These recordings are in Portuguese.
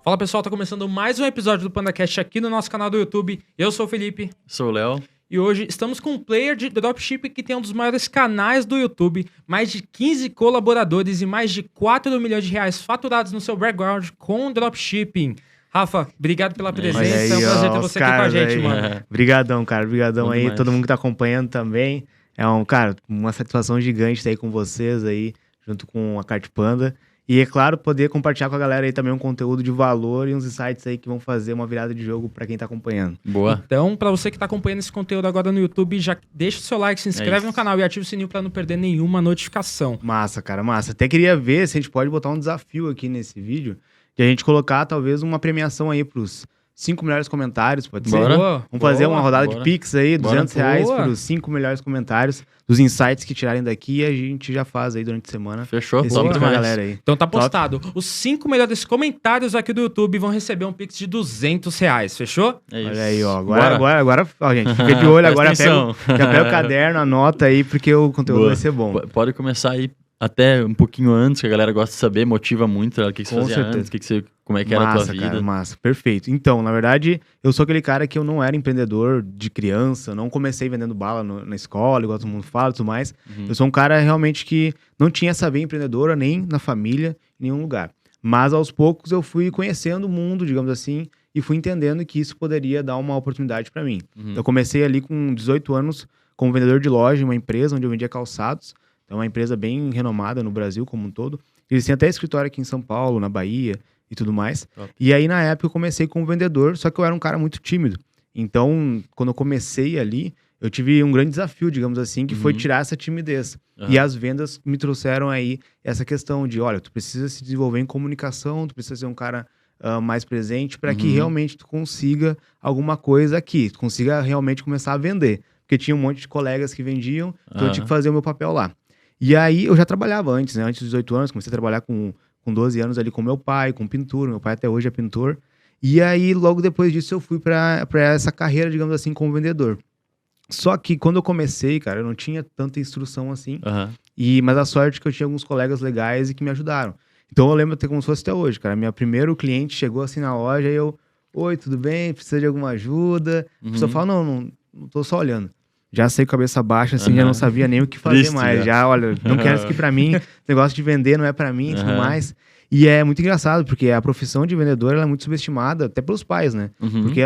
Fala pessoal, tá começando mais um episódio do PandaCast aqui no nosso canal do YouTube. Eu sou o Felipe. Sou o Léo. E hoje estamos com um player de dropshipping que tem um dos maiores canais do YouTube, mais de 15 colaboradores e mais de 4 milhões de reais faturados no seu background com dropshipping. Rafa, obrigado pela presença, Aí, é um prazer ter você aqui com a gente, mano. Obrigadão, cara, obrigadão aí, demais. todo mundo que tá acompanhando também. É uma satisfação gigante estar aí com vocês aí, junto com a Cart Panda. E, é claro, poder compartilhar com a galera aí também um conteúdo de valor e uns insights aí que vão fazer uma virada de jogo pra quem tá acompanhando. Boa. Então, pra você que tá acompanhando esse conteúdo agora no YouTube, já deixa o seu like, se inscreve isso. no canal e ativa o sininho pra não perder nenhuma notificação. Massa, cara, massa. Até queria ver se a gente pode botar um desafio aqui nesse vídeo, de a gente colocar talvez uma premiação aí pros 5 melhores comentários, pode ser? Bora. Boa, Vamos fazer boa. uma rodada bora. de Pix aí, Bora. R$200 Boa. para os 5 melhores comentários, dos insights que tirarem daqui, e a gente já faz aí durante a semana. Fechou? Esse Top vídeo pra demais. galera aí. Então tá postado. Os 5 melhores comentários aqui do YouTube vão receber um Pix de R$200, fechou? É isso. Olha aí, ó. Bora. Agora, ó, gente, fica de olho, agora Presta atenção. já pega o caderno, anota aí, porque o conteúdo Boa. vai ser bom. Pode começar aí até um pouquinho antes, que a galera gosta de saber, motiva muito o que você Com fazia certeza. antes, como é que era a tua Massa, vida. cara, massa. Perfeito. Então, na verdade, eu sou aquele cara que eu não era empreendedor de criança, não comecei vendendo bala na escola, igual todo mundo fala e tudo mais. Uhum. Eu sou um cara realmente que não tinha essa veia empreendedora nem na família, em nenhum lugar. Mas aos poucos eu fui conhecendo o mundo, digamos assim, e fui entendendo que isso poderia dar uma oportunidade para mim. Uhum. Eu comecei ali com 18 anos como vendedor de loja em uma empresa onde eu vendia calçados. É uma empresa bem renomada no Brasil como um todo. Eles têm até escritório aqui em São Paulo, na Bahia e tudo mais. Top. E aí, na época, eu comecei como vendedor, só que eu era um cara muito tímido. Então, quando eu comecei ali, eu tive um grande desafio, digamos assim, que foi Uhum. tirar essa timidez. Aham. E as vendas me trouxeram aí essa questão de, olha, tu precisa se desenvolver em comunicação, tu precisa ser um cara mais presente para que Uhum. realmente tu consiga alguma coisa aqui, tu consiga realmente começar a vender. Porque tinha um monte de colegas que vendiam, então eu tinha que fazer o meu papel lá. E aí, eu já trabalhava antes, né? Antes dos 18 anos, comecei a trabalhar com 12 anos ali com meu pai, com pintura. Meu pai até hoje é pintor. E aí, logo depois disso, eu fui pra essa carreira, digamos assim, como vendedor. Só que quando eu comecei, cara, eu não tinha tanta instrução assim. Aham. Mas a sorte é que eu tinha alguns colegas legais e que me ajudaram. Então, eu lembro até como se fosse até hoje, cara. Minha primeiro cliente chegou assim na loja e eu... Oi, tudo bem? Precisa de alguma ajuda? A pessoa fala, não tô só olhando. Já saí com a cabeça baixa, assim, já não sabia nem o que fazer Triste, mais. né? Já, olha, não quero isso aqui pra mim. Negócio de vender não é pra mim e tudo Aham. mais. E é muito engraçado, porque a profissão de vendedor ela é muito subestimada, até pelos pais, né? Uhum. Porque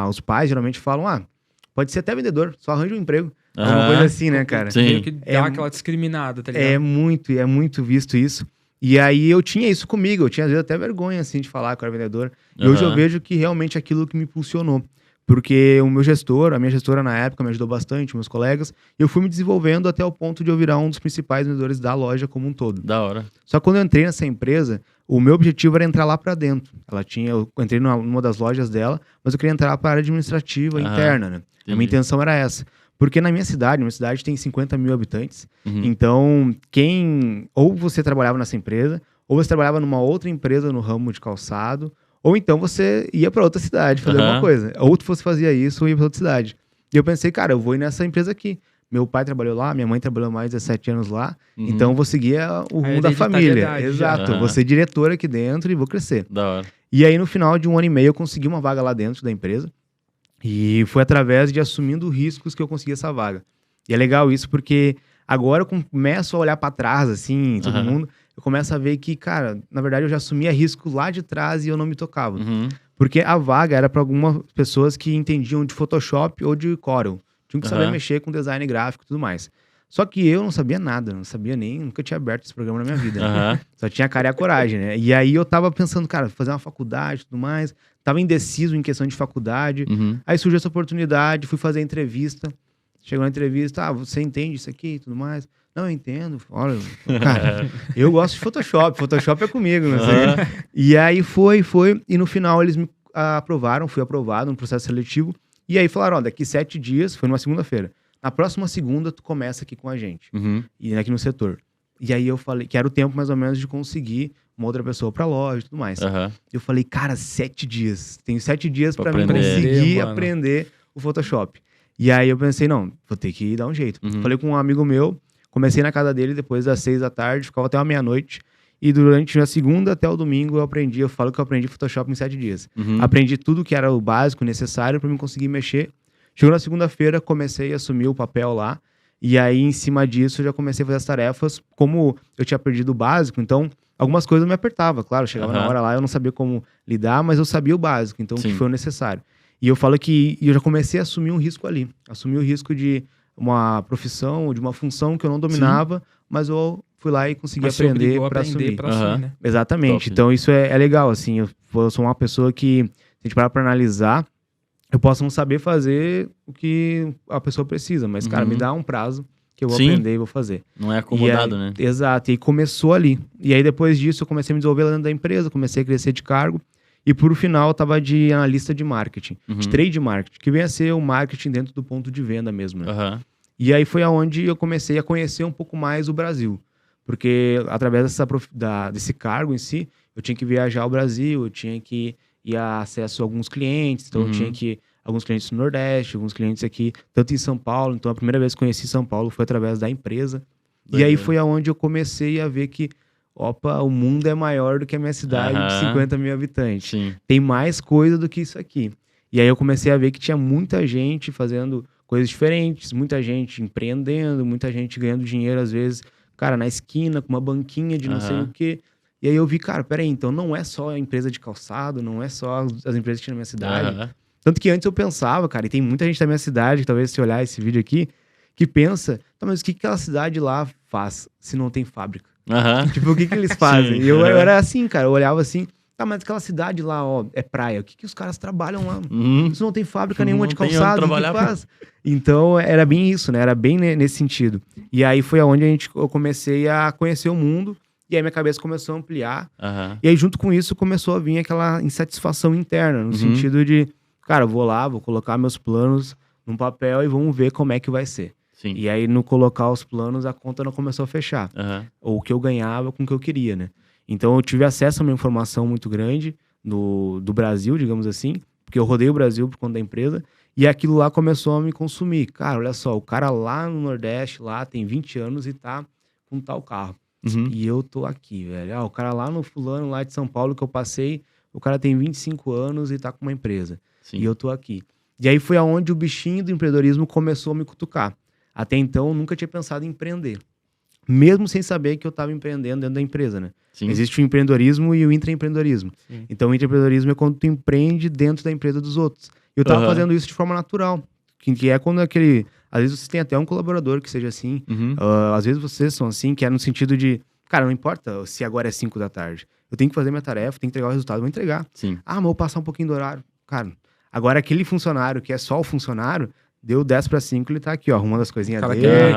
os pais geralmente falam, pode ser até vendedor, só arranja um emprego. Alguma Aham. coisa assim, né, cara? Sim. Meio que dá aquela discriminada, tá ligado? É muito visto isso. E aí eu tinha isso comigo, eu tinha às vezes até vergonha, assim, de falar que eu era vendedor. E hoje eu Aham. vejo que realmente é aquilo que me impulsionou. Porque o meu gestor, a minha gestora na época me ajudou bastante, meus colegas. E eu fui me desenvolvendo até o ponto de eu virar um dos principais vendedores da loja como um todo. Da hora. Só que quando eu entrei nessa empresa, o meu objetivo era entrar lá pra dentro. Eu entrei numa das lojas dela, mas eu queria entrar para a área administrativa Aham. interna, né? A minha Entendi. intenção era essa. Porque na minha cidade tem 50 mil habitantes. Uhum. Então, ou você trabalhava nessa empresa, ou você trabalhava numa outra empresa no ramo de calçado, ou então você ia para outra cidade fazer Aham. alguma coisa. Ou você fazia isso ou ia para outra cidade. E eu pensei, cara, eu vou ir nessa empresa aqui. Meu pai trabalhou lá, minha mãe trabalhou mais de 17 anos lá, Uhum. então eu vou seguir o rumo da família. hereditariedade, Exato, já. eu vou ser diretor aqui dentro e vou crescer. Da hora. E aí, no final de 1 ano e meio, eu consegui uma vaga lá dentro da empresa. E foi através de assumindo riscos que eu consegui essa vaga. E é legal isso porque agora eu começo a olhar pra trás, assim, todo Aham. mundo. Eu começo a ver que, cara, na verdade eu já assumia risco lá de trás e eu não me tocava. Uhum. Porque a vaga era pra algumas pessoas que entendiam de Photoshop ou de Corel. Tinham que saber Aham. mexer com design gráfico e tudo mais. Só que eu não sabia nada, não sabia nunca tinha aberto esse programa na minha vida. Né? Aham. Só tinha a cara e a coragem, né? E aí eu tava pensando, cara, fazer uma faculdade e tudo mais. Tava indeciso em questão de faculdade. Uhum. Aí surgiu essa oportunidade, fui fazer a entrevista. Chegou na entrevista, você entende isso aqui e tudo mais? Não, eu entendo. Olha, cara, eu gosto de Photoshop. Photoshop é comigo, não sei. Aham. E aí foi. E no final eles me aprovaram, fui aprovado no processo seletivo. E aí falaram, daqui 7 dias, foi numa segunda-feira. Na próxima segunda, tu começa aqui com a gente. Uhum. E aqui no setor. E aí eu falei, que era o tempo mais ou menos de conseguir uma outra pessoa pra loja e tudo mais. Aham. Eu falei, cara, 7 dias. Tenho 7 dias Pra pra mim aprender. conseguir Mano. aprender o Photoshop. E aí eu pensei, não, vou ter que dar um jeito. Uhum. Falei com um amigo meu, comecei na casa dele depois das 6 da tarde, ficava até uma meia-noite. E durante a segunda até o domingo eu falo que eu aprendi Photoshop em 7 dias. Uhum. Aprendi tudo que era o básico, necessário para mim conseguir mexer. Chegou na segunda-feira, comecei a assumir o papel lá. E aí, em cima disso, eu já comecei a fazer as tarefas. Como eu tinha perdido o básico, então algumas coisas eu me apertava. Claro, chegava na hora lá, eu não sabia como lidar, mas eu sabia o básico, então o que foi o necessário. E eu falo que eu já comecei a assumir um risco ali. Assumir o risco de uma profissão, de uma função que eu não dominava, mas eu fui lá e consegui aprender para assumir. Né? Exatamente. Top. Então isso é legal, assim. Eu sou uma pessoa que, se a gente parar pra analisar, eu posso não saber fazer o que a pessoa precisa, mas, cara, me dá um prazo que eu vou aprender e vou fazer. Não é acomodado, aí, né? Exato. E aí começou ali. E aí depois disso eu comecei a me desenvolver lá dentro da empresa, comecei a crescer de cargo. E por final eu tava de analista de marketing, de trade marketing, que vem a ser o marketing dentro do ponto de venda mesmo, né? E aí foi aonde eu comecei a conhecer um pouco mais o Brasil. Porque através desse cargo em si, eu tinha que viajar ao Brasil, eu tinha que ir a acesso a alguns clientes, então eu tinha que alguns clientes no Nordeste, alguns clientes aqui, tanto em São Paulo. Então a primeira vez que conheci São Paulo foi através da empresa. E aí foi aonde eu comecei a ver que, opa, o mundo é maior do que a minha cidade de 50 mil habitantes. Sim. Tem mais coisa do que isso aqui. E aí eu comecei a ver que tinha muita gente fazendo coisas diferentes, muita gente empreendendo, muita gente ganhando dinheiro, às vezes, cara, na esquina, com uma banquinha de não sei o quê. E aí eu vi, cara, peraí, então não é só a empresa de calçado, não é só as empresas que tinha na minha cidade. Tanto que antes eu pensava, cara, e tem muita gente da minha cidade, que talvez se olhar esse vídeo aqui, que pensa, tá, mas o que aquela cidade lá faz se não tem fábrica? Tipo, o que eles fazem? Sim, E eu era assim, cara, eu olhava assim, tá, mas aquela cidade lá, ó, é praia, o que os caras trabalham lá? Isso não tem fábrica nenhuma de calçado, o que faz? Então, era bem isso, né? Era bem nesse sentido. E aí foi aonde eu comecei a conhecer o mundo, e aí minha cabeça começou a ampliar. E aí, junto com isso, começou a vir aquela insatisfação interna, no sentido de, cara, eu vou lá, vou colocar meus planos num papel e vamos ver como é que vai ser. Sim. E aí, no colocar os planos, a conta não começou a fechar. Ou o que eu ganhava com o que eu queria, né? Então, eu tive acesso a uma informação muito grande do Brasil, digamos assim, porque eu rodei o Brasil por conta da empresa, e aquilo lá começou a me consumir. Cara, olha só, o cara lá no Nordeste, lá tem 20 anos e tá com tal carro. E eu tô aqui, velho. O cara lá no fulano, lá de São Paulo, que eu passei, o cara tem 25 anos e tá com uma empresa. Sim. E eu tô aqui. E aí foi aonde o bichinho do empreendedorismo começou a me cutucar. Até então, eu nunca tinha pensado em empreender. Mesmo sem saber que eu estava empreendendo dentro da empresa, né? Sim. Existe o empreendedorismo e o intraempreendedorismo. Então, o intraempreendedorismo é quando tu empreende dentro da empresa dos outros. Eu tava fazendo isso de forma natural. Que é quando aquele... Às vezes você tem até um colaborador que seja assim. Às vezes vocês são assim, que é no sentido de... Cara, não importa se agora é 5 da tarde. Eu tenho que fazer minha tarefa, tenho que entregar o resultado, eu vou entregar. Sim. Ah, mas eu vou passar um pouquinho do horário. Cara, agora aquele funcionário que é só o funcionário... Deu 10 para 5, ele tá aqui, ó, arrumando as coisinhas dele,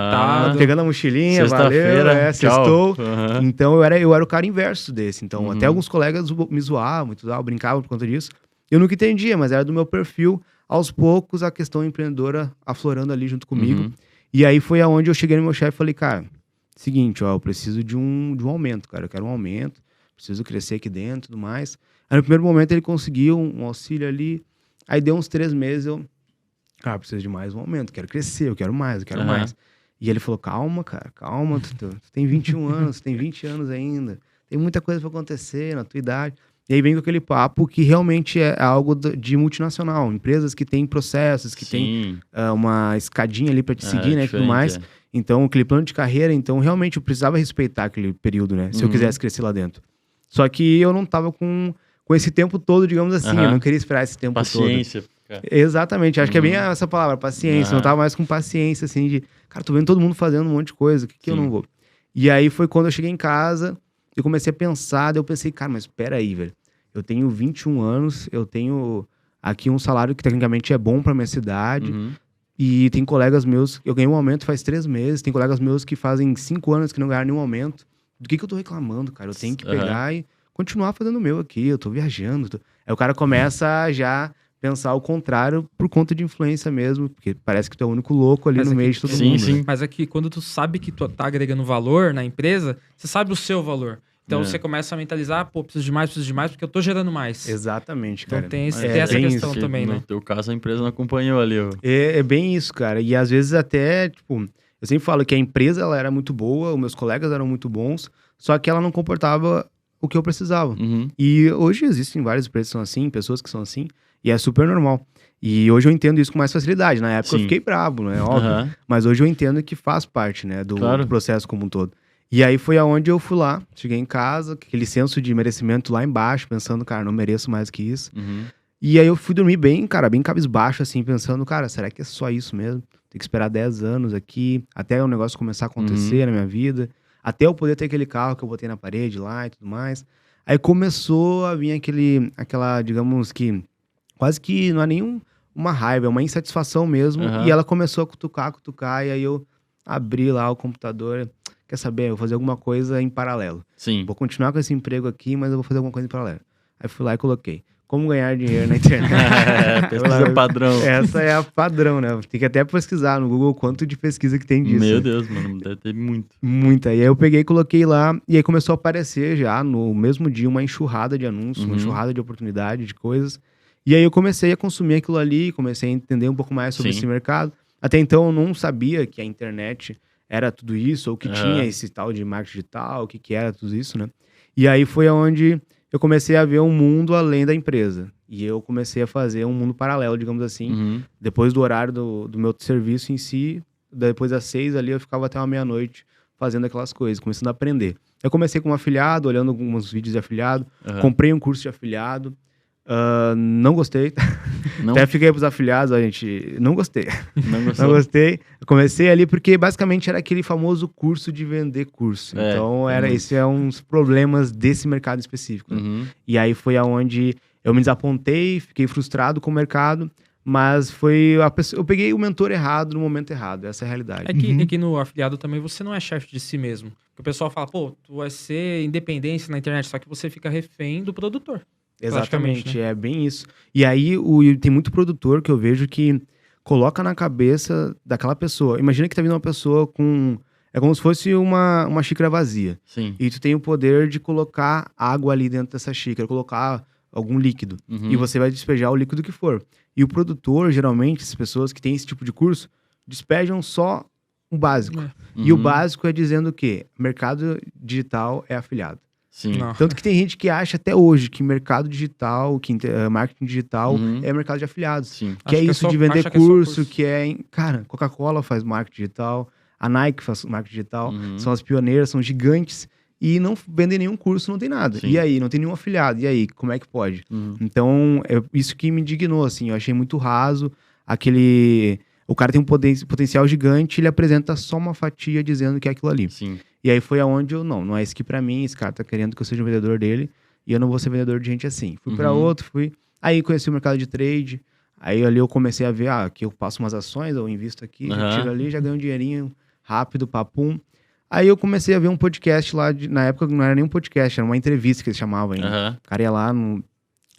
pegando a mochilinha, valeu, sextou. Então eu era o cara inverso desse. Então até alguns colegas me zoavam, brincavam por conta disso. Eu nunca entendia, mas era do meu perfil, aos poucos, a questão empreendedora aflorando ali junto comigo. E aí foi aonde eu cheguei no meu chefe e falei, cara, seguinte, ó, eu preciso de um aumento, cara, eu quero um aumento, preciso crescer aqui dentro e tudo mais. Aí no primeiro momento ele conseguiu um auxílio ali, aí deu uns 3 meses, cara, preciso de mais um aumento, quero crescer, eu quero mais. E ele falou, calma, cara, calma, tu tem 21 anos, tu tem 20 anos ainda, tem muita coisa pra acontecer na tua idade. E aí vem com aquele papo que realmente é algo de multinacional, empresas que têm processos, que têm uma escadinha ali pra te seguir, né, e tudo mais. Então, aquele plano de carreira, então realmente eu precisava respeitar aquele período, né, se eu quisesse crescer lá dentro. Só que eu não tava com esse tempo todo, digamos assim, eu não queria esperar esse tempo todo. Paciência. Exatamente, acho que é bem essa palavra, paciência. Não tava mais com paciência, assim, de... Cara, tô vendo todo mundo fazendo um monte de coisa, o que eu não vou? E aí foi quando eu cheguei em casa, eu comecei a pensar, daí eu pensei, cara, mas peraí, velho. Eu tenho 21 anos, eu tenho aqui um salário que tecnicamente é bom pra minha cidade, e tem colegas meus, eu ganhei um aumento faz 3 meses, tem colegas meus que fazem 5 anos que não ganharam nenhum aumento. Do que eu tô reclamando, cara? Eu tenho que pegar e continuar fazendo o meu aqui, eu tô viajando. Aí o cara começa a já... pensar o contrário por conta de influência mesmo, porque parece que tu é o único louco ali no meio de todo mundo. Né? Mas é que quando tu sabe que tu tá agregando valor na empresa, você sabe o seu valor. Então você começa a mentalizar, pô, preciso de mais, porque eu tô gerando mais. Exatamente, então cara. Tem essa questão também, né? No teu caso, a empresa não acompanhou ali. É bem isso, cara. E às vezes até, tipo, Eu sempre falo que a empresa ela era muito boa, os meus colegas eram muito bons, só que ela não comportava o que eu precisava. Uhum. E hoje existem várias empresas que são assim, pessoas que são assim, e é super normal. E hoje eu entendo isso com mais facilidade. Na época eu Sim. fiquei bravo, né? Óbvio. Aham. Mas hoje eu entendo que faz parte, né? Do Claro. processo como um todo. E aí foi aonde eu fui lá, cheguei em casa, aquele senso de merecimento lá embaixo, pensando, cara, não mereço mais que isso. Uhum. E aí eu fui dormir bem, cara, bem cabisbaixo, assim, pensando, cara, será que é só isso mesmo? Tem que esperar 10 anos aqui, até o negócio começar a acontecer na minha vida, até eu poder ter aquele carro que eu botei na parede lá e tudo mais. Aí começou a vir aquela, digamos que, quase que não é nem uma raiva, é uma insatisfação mesmo. Aham. E ela começou a cutucar, e aí eu abri lá o computador. Quer saber? Eu vou fazer alguma coisa em paralelo. Sim. Vou continuar com esse emprego aqui, mas eu vou fazer alguma coisa em paralelo. Aí fui lá e coloquei. Como ganhar dinheiro na internet. Pesquisa padrão. Essa é a padrão, né? Tem que até pesquisar no Google quanto de pesquisa que tem disso. Meu né? Deus, mano, deve ter muito. Muita. E aí eu peguei e coloquei lá, e aí começou a aparecer já no mesmo dia uma enxurrada de anúncios, uma enxurrada de oportunidade, de coisas. E aí eu comecei a consumir aquilo ali, comecei a entender um pouco mais sobre Sim. esse mercado. Até então eu não sabia que a internet era tudo isso, ou que tinha esse tal de marketing digital, o que era tudo isso, né? E aí foi onde eu comecei a ver um mundo além da empresa. E eu comecei a fazer um mundo paralelo, digamos assim. Uhum. Depois do horário do meu serviço em si, depois das 6 ali, eu ficava até uma meia-noite fazendo aquelas coisas, começando a aprender. Eu comecei como afiliado, olhando alguns vídeos de afiliado, comprei um curso de afiliado, não gostei. Não, Até fiquei pros afiliados, a gente, não gostei. não gostou. Não gostei. Eu comecei ali porque basicamente era aquele famoso curso de vender curso. É, Então, muito. esse é uns problemas desse mercado específico. Né? Uhum. E aí foi aonde eu me desapontei, fiquei frustrado com o mercado, mas foi eu peguei o mentor errado no momento errado. Essa é a realidade. É que no afiliado também você não é chefe de si mesmo. Porque o pessoal fala, pô, tu vai ser independência na internet, só que você fica refém do produtor. Exatamente, né? é bem isso. E aí tem muito produtor que eu vejo que coloca na cabeça daquela pessoa. Imagina que tá vindo uma pessoa com... É como se fosse uma xícara vazia. Sim. E tu tem o poder de colocar água ali dentro dessa xícara, colocar algum líquido. Uhum. E você vai despejar o líquido que for. E o produtor, geralmente, as pessoas que têm esse tipo de curso, despejam só o básico. É. E o Uhum. básico é dizendo o quê? Mercado digital é afiliado. Sim. Não. Tanto que tem gente que acha até hoje que mercado digital, que marketing digital Uhum. é mercado de afiliados. Sim. Que é Acho que é isso só- de vender acha que é só curso, curso. que é... Cara, Coca-Cola faz marketing digital, a Nike faz marketing digital, Uhum. são as pioneiras, são gigantes, e não vendem nenhum curso, não tem nada. Sim. E aí, não tem nenhum afiliado, e aí, como é que pode? Uhum. Então, é isso que me indignou, assim, eu achei muito raso, o cara tem um potencial gigante, ele apresenta só uma fatia dizendo que é aquilo ali. Sim. E aí foi aonde não é isso aqui pra mim, esse cara tá querendo que eu seja um vendedor dele, e eu não vou ser vendedor de gente assim. Fui pra Uhum. outro, aí conheci o mercado de trade, aí ali eu comecei a ver, aqui eu passo umas ações, eu invisto aqui, já Aham. tiro ali, já ganho um dinheirinho rápido, papum. Aí eu comecei a ver um podcast lá, na época não era nem um podcast, era uma entrevista que eles chamavam ainda. Aham. O cara ia lá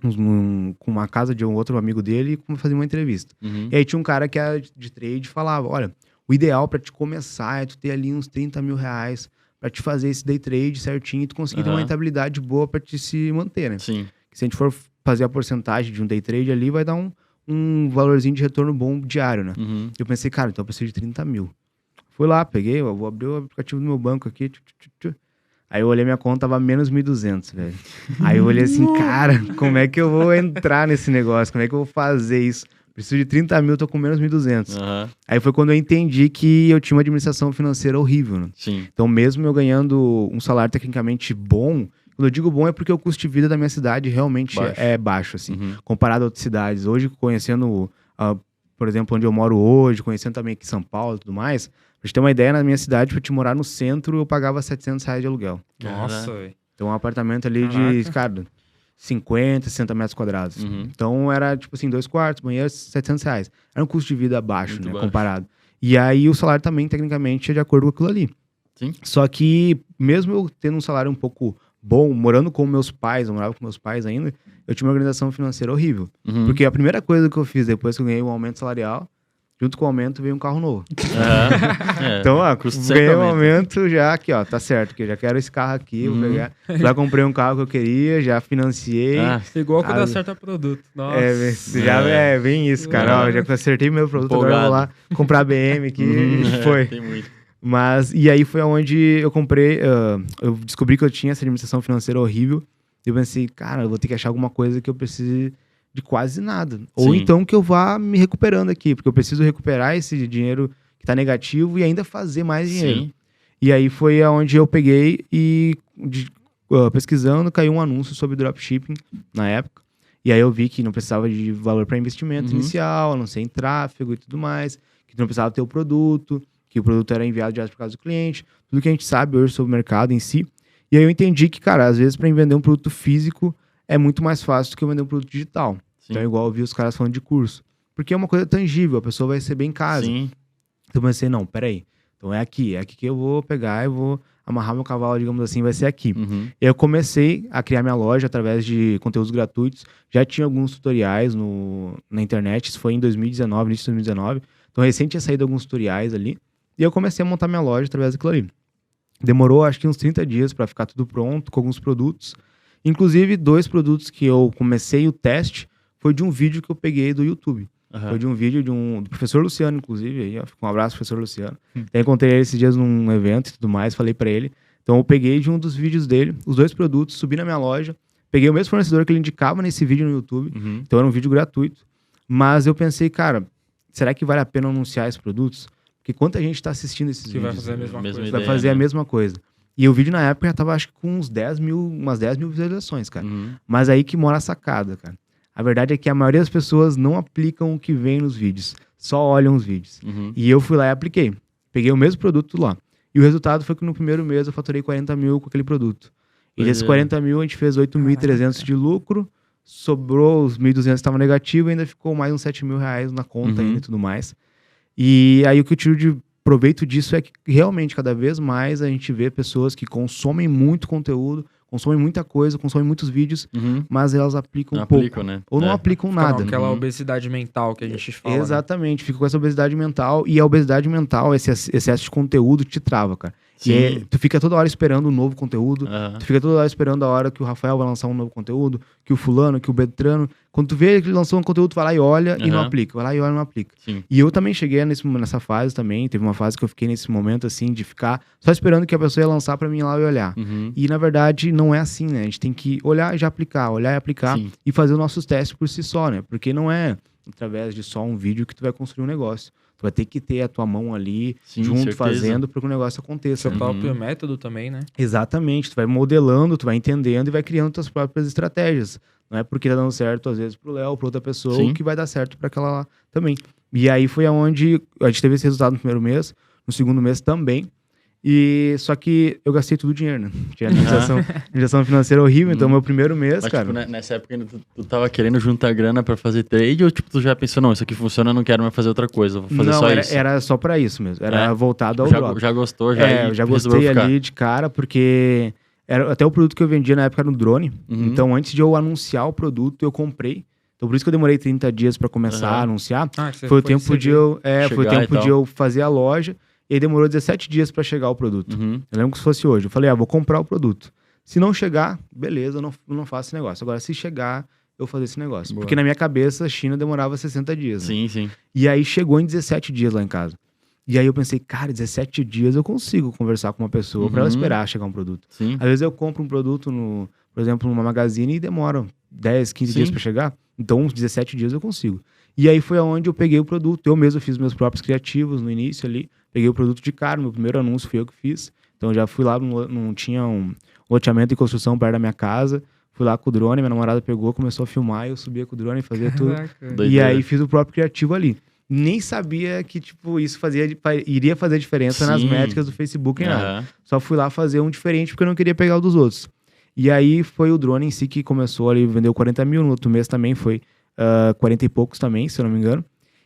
com uma casa de um outro amigo dele e fazia uma entrevista. Uhum. E aí tinha um cara que era de trade e falava, olha, o ideal pra te começar é tu ter ali uns 30 mil reais pra te fazer esse day trade certinho e tu conseguir ter uma Aham. rentabilidade boa pra te se manter, né? Sim. Que se a gente for fazer a porcentagem de um day trade ali, vai dar um valorzinho de retorno bom diário, né? Uhum. Eu pensei, cara, então eu preciso de 30 mil. Fui lá, peguei, eu vou abrir o aplicativo do meu banco aqui. Aí eu olhei minha conta, tava menos 1.200, velho. Aí eu olhei assim, cara, como é que eu vou entrar nesse negócio? Como é que eu vou fazer isso? Preciso de 30 mil, tô com menos 1.200. Aham. Aí foi quando eu entendi que eu tinha uma administração financeira horrível, né? Sim. Então, mesmo eu ganhando um salário tecnicamente bom, quando eu digo bom é porque o custo de vida da minha cidade realmente Baixo. é baixo, assim, Uhum. comparado a outras cidades. Hoje, conhecendo, por exemplo, onde eu moro hoje, conhecendo também aqui São Paulo e tudo mais, pra gente ter uma ideia, na minha cidade, pra te morar no centro, eu pagava R$700 de aluguel. Nossa, Caraca. velho. Então, um apartamento ali de, cara, 50, 60 metros quadrados. Uhum. Então, era, tipo assim, 2 quartos, banheiro, R$700. Era um custo de vida baixo, Muito né, baixo. comparado. E aí, o salário também, tecnicamente, é de acordo com aquilo ali. Sim. Só que, mesmo eu tendo um salário um pouco bom, morando com meus pais, eu morava com meus pais ainda, eu tinha uma organização financeira horrível. Uhum. Porque a primeira coisa que eu fiz depois que eu ganhei um aumento salarial, junto com o aumento veio um carro novo. Então, veio o aumento já aqui, ó, tá certo, que eu já quero esse carro aqui, vou pegar. Já comprei um carro que eu queria, já financiei. Igual quando acerta produto. Nossa. Bem isso, cara. Ó, já acertei meu produto, agora eu vou lá comprar BM aqui e foi. Tem muito. Mas, e aí foi onde eu comprei, eu descobri que eu tinha essa administração financeira horrível. E eu pensei, cara, eu vou ter que achar alguma coisa que eu precise de quase nada. Ou então que eu vá me recuperando aqui, porque eu preciso recuperar esse dinheiro que tá negativo e ainda fazer mais dinheiro. Sim. E aí foi onde eu peguei e, pesquisando, caiu um anúncio sobre dropshipping na época. E aí eu vi que não precisava de valor para investimento inicial, a não ser em tráfego e tudo mais, que não precisava ter o produto, que o produto era enviado direto para casa do cliente, tudo que a gente sabe hoje sobre o mercado em si. E aí eu entendi que, cara, às vezes para vender um produto físico é muito mais fácil do que eu vender um produto digital. Sim. Então é igual eu vi os caras falando de curso. Porque é uma coisa tangível, a pessoa vai receber em casa. Sim. Então eu pensei, não, peraí. Então é aqui que eu vou pegar, eu vou amarrar meu cavalo, digamos assim, vai ser aqui. E aí eu comecei a criar minha loja através de conteúdos gratuitos. Já tinha alguns tutoriais na internet, isso foi em 2019, início de 2019. Então recente tinha saído alguns tutoriais ali. E eu comecei a montar minha loja através daquilo ali. Demorou, acho que uns 30 dias para ficar tudo pronto, com alguns produtos. Inclusive, 2 produtos que eu comecei o teste foi de um vídeo que eu peguei do YouTube. Foi de um vídeo do professor Luciano, inclusive. Aí, ó, um abraço, professor Luciano. Até encontrei ele esses dias num evento e tudo mais, falei para ele. Então, eu peguei de um dos vídeos dele, os 2 produtos, subi na minha loja, peguei o mesmo fornecedor que ele indicava nesse vídeo no YouTube. Então, era um vídeo gratuito. Mas eu pensei, cara, será que vale a pena anunciar esses produtos? Porque quanta gente está assistindo esses vídeos? Vai fazer a mesma coisa. Vai fazer a mesma coisa. E o vídeo na época já tava, acho que com umas 10 mil visualizações, cara. Mas aí que mora a sacada, cara. A verdade é que a maioria das pessoas não aplicam o que vem nos vídeos. Só olham os vídeos. E eu fui lá e apliquei. Peguei o mesmo produto lá. E o resultado foi que no primeiro mês eu faturei 40 mil com aquele produto. E desses 40 mil a gente fez 8.300 de lucro. Sobrou os 1.200 que estavam negativos. Ainda ficou mais uns 7 mil reais na conta ainda e tudo mais. E aí o que eu tiro de proveito disso é que realmente cada vez mais a gente vê pessoas que consomem muito conteúdo, consomem muita coisa, consomem muitos vídeos, mas elas aplicam pouco. Né? Ou não aplicam nada. Aquela obesidade mental que a gente fala. Exatamente, fica com essa obesidade mental. E a obesidade mental, esse excesso de conteúdo te trava, cara. E tu fica toda hora esperando um novo conteúdo, tu fica toda hora esperando a hora que o Rafael vai lançar um novo conteúdo, que o fulano, que o Beltrano. Quando tu vê que ele lançou um conteúdo, tu vai lá e olha e não aplica. Vai lá e olha e não aplica. E eu também cheguei nessa fase também. Teve uma fase que eu fiquei nesse momento, assim, de ficar só esperando que a pessoa ia lançar pra mim ir lá e olhar. E, na verdade, não é assim, né? A gente tem que olhar e já aplicar, olhar e aplicar e fazer os nossos testes por si só, né? Porque não é através de só um vídeo que tu vai construir um negócio. Tu vai ter que ter a tua mão ali, junto, fazendo, para que o negócio aconteça. Seu próprio método também, né? Exatamente. Tu vai modelando, tu vai entendendo e vai criando tuas próprias estratégias. Não é porque tá dando certo, às vezes, pro Léo, pra outra pessoa, que vai dar certo pra aquela lá também. E aí foi aonde a gente teve esse resultado no primeiro mês, no segundo mês também. E só que eu gastei tudo o dinheiro, né? Tinha administração financeira horrível, então meu primeiro mês, mas, cara... Tipo, nessa época ainda tu tava querendo juntar grana pra fazer trade ou tipo, tu já pensou, não, isso aqui funciona, eu não quero mais fazer outra coisa, vou fazer só isso? Não, era só pra isso mesmo, era voltado ao drop. Já gostou, eu já gostei ali de cara, porque até o produto que eu vendia na época era no drone, então antes de eu anunciar o produto, eu comprei. Então por isso que eu demorei 30 dias pra começar a anunciar, foi o tempo de eu fazer a loja. E aí demorou 17 dias para chegar o produto. Eu lembro que se fosse hoje. Eu falei, vou comprar o produto. Se não chegar, beleza, eu não faço esse negócio. Agora, se chegar, eu vou fazer esse negócio. Porque na minha cabeça, a China demorava 60 dias. Né? Sim. E aí chegou em 17 dias lá em casa. E aí eu pensei, cara, 17 dias eu consigo conversar com uma pessoa para ela esperar chegar um produto. Às vezes eu compro um produto, por exemplo, numa Magazine e demora 10, 15 dias para chegar. Então, uns 17 dias eu consigo. E aí foi aonde eu peguei o produto. Eu mesmo fiz meus próprios criativos no início ali. Peguei o produto de cara, meu primeiro anúncio foi eu que fiz. Então eu já fui lá, não tinha um loteamento e construção perto da minha casa. Fui lá com o drone, minha namorada pegou, começou a filmar, eu subia com o drone e fazia tudo. E aí fiz o próprio criativo ali. Nem sabia que, tipo, isso iria fazer diferença nas métricas do Facebook e nada. Só fui lá fazer um diferente porque eu não queria pegar o dos outros. E aí foi o drone em si que começou ali, vendeu 40 mil, no outro mês também foi 40 e poucos também, se eu não me engano.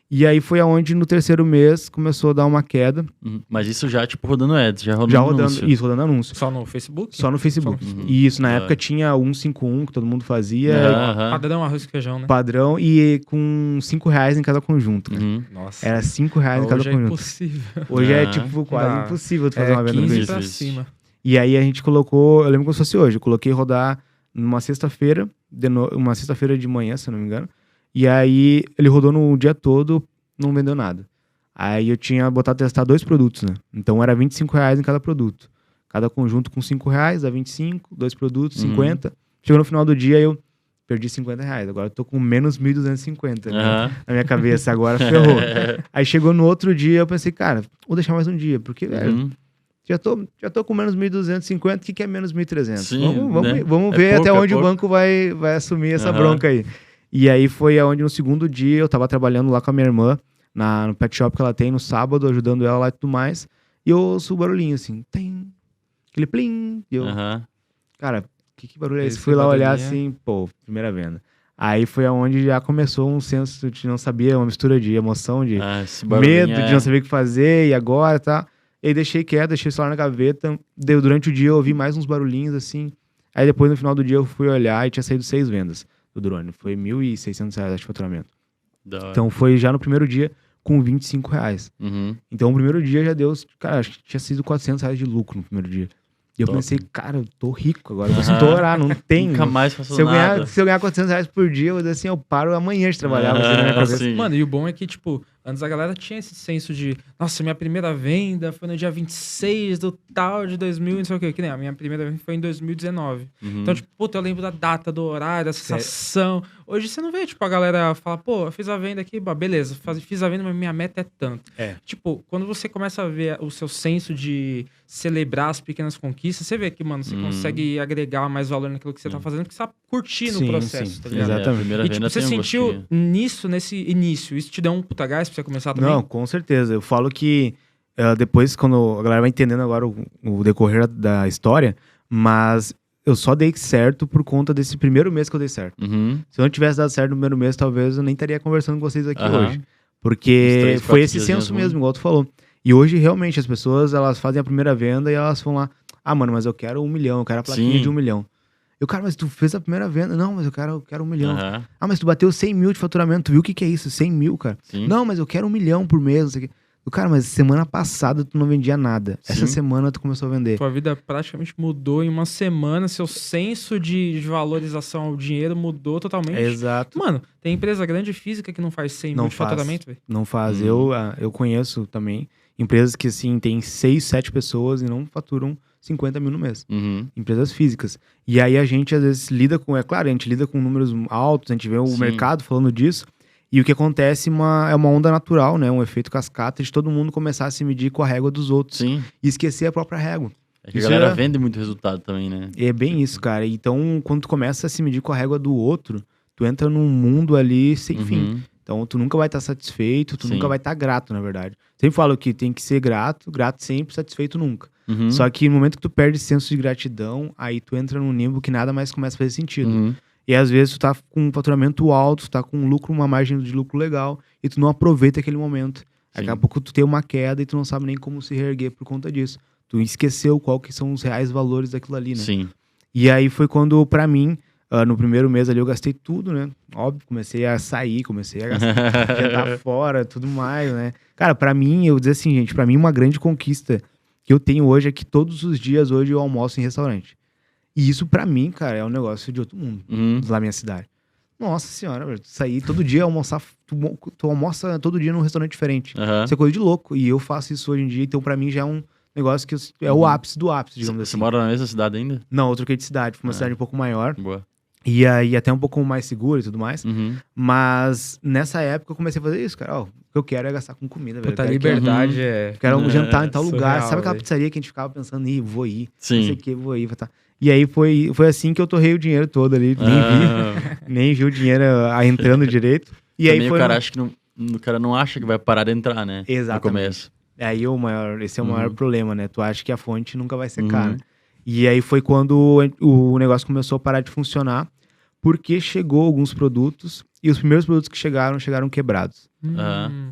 E aí foi aonde no terceiro mês começou a dar uma queda. Mas isso já, tipo, rodando ads, já rodando Já rodando, anúncio. isso, rodando anúncio. Só no Facebook? Só no Facebook. Uhum. E isso, na época tinha 151 que todo mundo fazia, Aham. Padrão arroz e feijão, né? padrão, e com R$5 em cada conjunto. Cara. Uhum. Nossa. Era R$5 em cada Hoje é conjunto. impossível. Hoje é, Ah. tipo, quase Dá. impossível tu fazer uma venda no 15 mês. pra Isso. cima. E aí a gente colocou, eu lembro como se fosse hoje, eu coloquei rodar numa sexta-feira, uma sexta-feira de manhã, se eu não me engano. E aí ele rodou no dia todo, não vendeu nada. Aí eu tinha botado testar 2 produtos, né? Então era R$25 em cada produto. Cada conjunto com R$5, dá 25, 2 produtos, 50. Chegou no final do dia, eu perdi R$50. Agora eu tô com menos 1.250, né? Aham. Na minha cabeça, agora ferrou. Aí chegou no outro dia, eu pensei, cara, vou deixar mais um dia, porque, velho, Uhum. já tô com menos 1.250, o que é menos 1.300? Sim, né? Vamos É ver pouco, até é onde o pouco. banco vai assumir essa Aham. bronca aí. E aí foi aonde no segundo dia eu tava trabalhando lá com a minha irmã, no pet shop que ela tem, no sábado, ajudando ela lá e tudo mais. E eu ouço o barulhinho assim, tem aquele plim. E eu, Aham. cara, que barulho é esse? Esse Fui lá olhar barulhinho. assim, pô, primeira venda. Aí foi aonde já começou um senso de não sabia, uma mistura de emoção, de Ah, esse barulhinho medo de não saber o que fazer, e agora, tá? E aí deixei quieto, deixei o celular na gaveta. Durante o dia eu ouvi mais uns barulhinhos assim. Aí depois no final do dia eu fui olhar e tinha saído 6 vendas do drone. Foi R$1.600 de faturamento. Da hora. Então foi já no primeiro dia com R$25. Uhum. Então o primeiro dia já deu, cara, acho que tinha sido R$400 de lucro no primeiro dia. E eu Top. pensei, cara, eu tô rico agora, eu vou estourar, não tem. Nunca mais faço Se eu, nada. ganhar, se eu ganhar R$400 por dia, eu vou dizer assim, eu paro amanhã de trabalhar. vai ser na minha cabeça. Sim. Mano, e o bom é que, tipo, antes a galera tinha esse senso de, nossa, minha primeira venda foi no dia 26 do tal de 2000, não sei o quê. Que nem a minha primeira venda foi em 2019. Uhum. Então, tipo, puta, eu lembro da data, do horário, da sensação. Hoje você não vê, tipo, a galera fala, pô, eu fiz a venda aqui, beleza, fiz a venda, mas minha meta é tanto. É. Tipo, quando você começa a ver o seu senso de celebrar as pequenas conquistas, você vê que, mano, você consegue agregar mais valor naquilo que você tá fazendo, porque você tá curtindo Sim, o processo, sim. tá ligado? Exatamente. A primeira E, tipo, venda você tem um sentiu gostinho. nisso, nesse início, isso te deu um puta gás pra você começar também? Não, com certeza. Eu falo que depois, quando a galera vai entendendo agora o decorrer da história, mas eu só dei certo por conta desse primeiro mês que eu dei certo. Uhum. Se eu não tivesse dado certo no primeiro mês, talvez eu nem estaria conversando com vocês aqui Aham. hoje. Uns Porque 3, foi 4 esse diazinhos senso ruim. mesmo, igual tu falou. E hoje, realmente, as pessoas, elas fazem a primeira venda e elas vão lá, ah, mano, mas eu quero 1 milhão, eu quero a plaquinha Sim. de 1 milhão. Eu, cara, mas tu fez a primeira venda? Não, mas eu quero 1 milhão. Aham. Ah, mas tu bateu 100 mil de faturamento, tu viu o que é isso? 100 mil, cara. Sim. Não, mas eu quero 1 milhão por mês, não sei o quê. Eu, cara, mas semana passada tu não vendia nada. Essa Sim. semana tu começou a vender. Tua vida praticamente mudou em uma semana, seu senso de valorização ao dinheiro mudou totalmente. Exato. Mano, tem empresa grande física que não faz 100 Não mil de faz. faturamento, velho. Não faz. Uhum. Eu conheço também empresas que, assim, tem 6, 7 pessoas e não faturam 50 mil no mês. Uhum. Empresas físicas. E aí a gente, às vezes, lida com... É claro, a gente lida com números altos, a gente vê o Sim. mercado falando disso. E o que acontece é uma onda natural, né? Um efeito cascata de todo mundo começar a se medir com a régua dos outros. Sim. E esquecer a própria régua. É que a Isso galera é- vende muito resultado também, né? É bem isso, cara. Então, quando tu começa a se medir com a régua do outro, tu entra num mundo ali sem fim. Uhum. Então, tu nunca vai estar satisfeito, tu Sim. nunca vai estar grato, na verdade. Sempre falo que tem que ser grato sempre, satisfeito nunca. Uhum. Só que no momento que tu perde esse senso de gratidão, aí tu entra num limbo que nada mais começa a fazer sentido. Uhum. E às vezes tu tá com um faturamento alto, tu tá com um lucro, uma margem de lucro legal, e tu não aproveita aquele momento. Daqui a Sim. pouco tu tem uma queda e tu não sabe nem como se reerguer por conta disso. Tu esqueceu qual que são os reais valores daquilo ali, né? Sim. E aí foi quando, pra mim, no primeiro mês ali eu gastei tudo, né? Óbvio, comecei a sair, comecei a gastar, jantar fora, tudo mais, né? Cara, pra mim, eu vou dizer assim, gente, pra mim uma grande conquista que eu tenho hoje é que todos os dias hoje eu almoço em restaurante. E isso pra mim, cara, é um negócio de outro mundo, Uhum. lá na minha cidade. Nossa senhora, velho, sair todo dia, almoçar, tu almoça todo dia num restaurante diferente. Aham. Isso é coisa de louco. E eu faço isso hoje em dia, então pra mim já é um negócio que é o ápice do ápice, digamos Você assim. mora na mesma cidade ainda? Não, eu troquei de cidade, fui uma Ah. cidade um pouco maior. Boa. E aí até um pouco mais segura e tudo mais. Uhum. Mas nessa época eu comecei a fazer isso, cara. Ó, o que eu quero é gastar com comida, velho. Puta, Eu a quero que- liberdade é... eu quero jantar em tal surreal, lugar. Sabe aquela velho. pizzaria que a gente ficava pensando, ih, vou ir. Não sei Sim. o que, vou ir. Tá. E aí foi assim que eu torrei o dinheiro todo ali. Nem vi o dinheiro entrando direito. E Também aí foi. o cara acha que não, o cara não acha que vai parar de entrar, né? Exatamente. No começo. Aí esse é o Uhum. maior problema, né? Tu acha que a fonte nunca vai secar, né? E aí foi quando o negócio começou a parar de funcionar. porque chegou alguns produtos e os primeiros produtos que chegaram quebrados.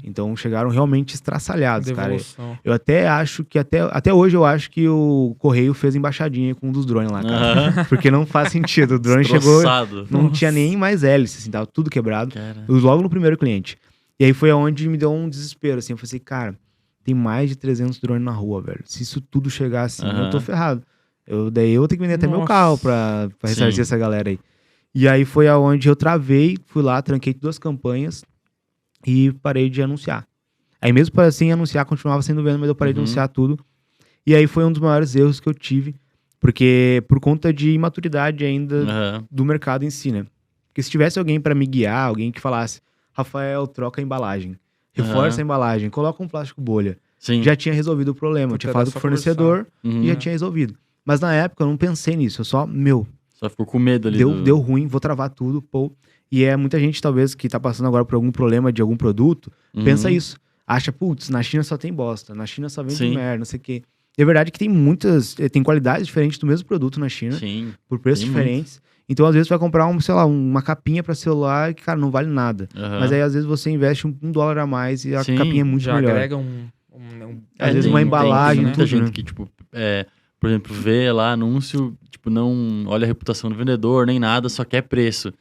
Então chegaram realmente estraçalhados, cara. Eu até acho que, até hoje eu acho que o Correio fez embaixadinha com um dos drones lá, cara. Porque não faz sentido. O drone chegou, não tinha nem mais hélice, assim, tava tudo quebrado. Logo no primeiro cliente. E aí foi aonde me deu um desespero, assim. Eu falei assim, cara, tem mais de 300 drones na rua, velho. Se isso tudo chegar assim, eu tô ferrado. Daí eu vou ter que vender até meu carro pra ressarcir essa galera aí. E aí foi aonde eu travei, fui lá, tranquei 2 campanhas e parei de anunciar. Aí mesmo para assim anunciar, continuava sendo venda, mas eu parei de anunciar tudo. E aí foi um dos maiores erros que eu tive, porque por conta de imaturidade ainda do mercado em si, né? Porque se tivesse alguém para me guiar, alguém que falasse, Rafael, troca a embalagem, reforça a embalagem, coloca um plástico bolha. Já tinha resolvido o problema. Eu tinha falado com o fornecedor e já tinha resolvido. Mas na época eu não pensei nisso, eu só, só ficou com medo ali. Deu ruim, vou travar tudo, pô. E muita gente, talvez, que tá passando agora por algum problema de algum produto, pensa isso. Acha, putz, na China só tem bosta, na China só vende merda, não sei o quê. E é verdade que tem qualidades diferentes do mesmo produto na China, por preços diferentes. Então, às vezes, você vai comprar uma capinha pra celular que, cara, não vale nada. Mas aí, às vezes, você investe $1 a mais e a capinha é muito já melhor. Agrega às vezes, uma embalagem, tem muita tudo, gente né? que, tipo, por exemplo, vê lá anúncio, tipo, não olha a reputação do vendedor, nem nada, só quer preço.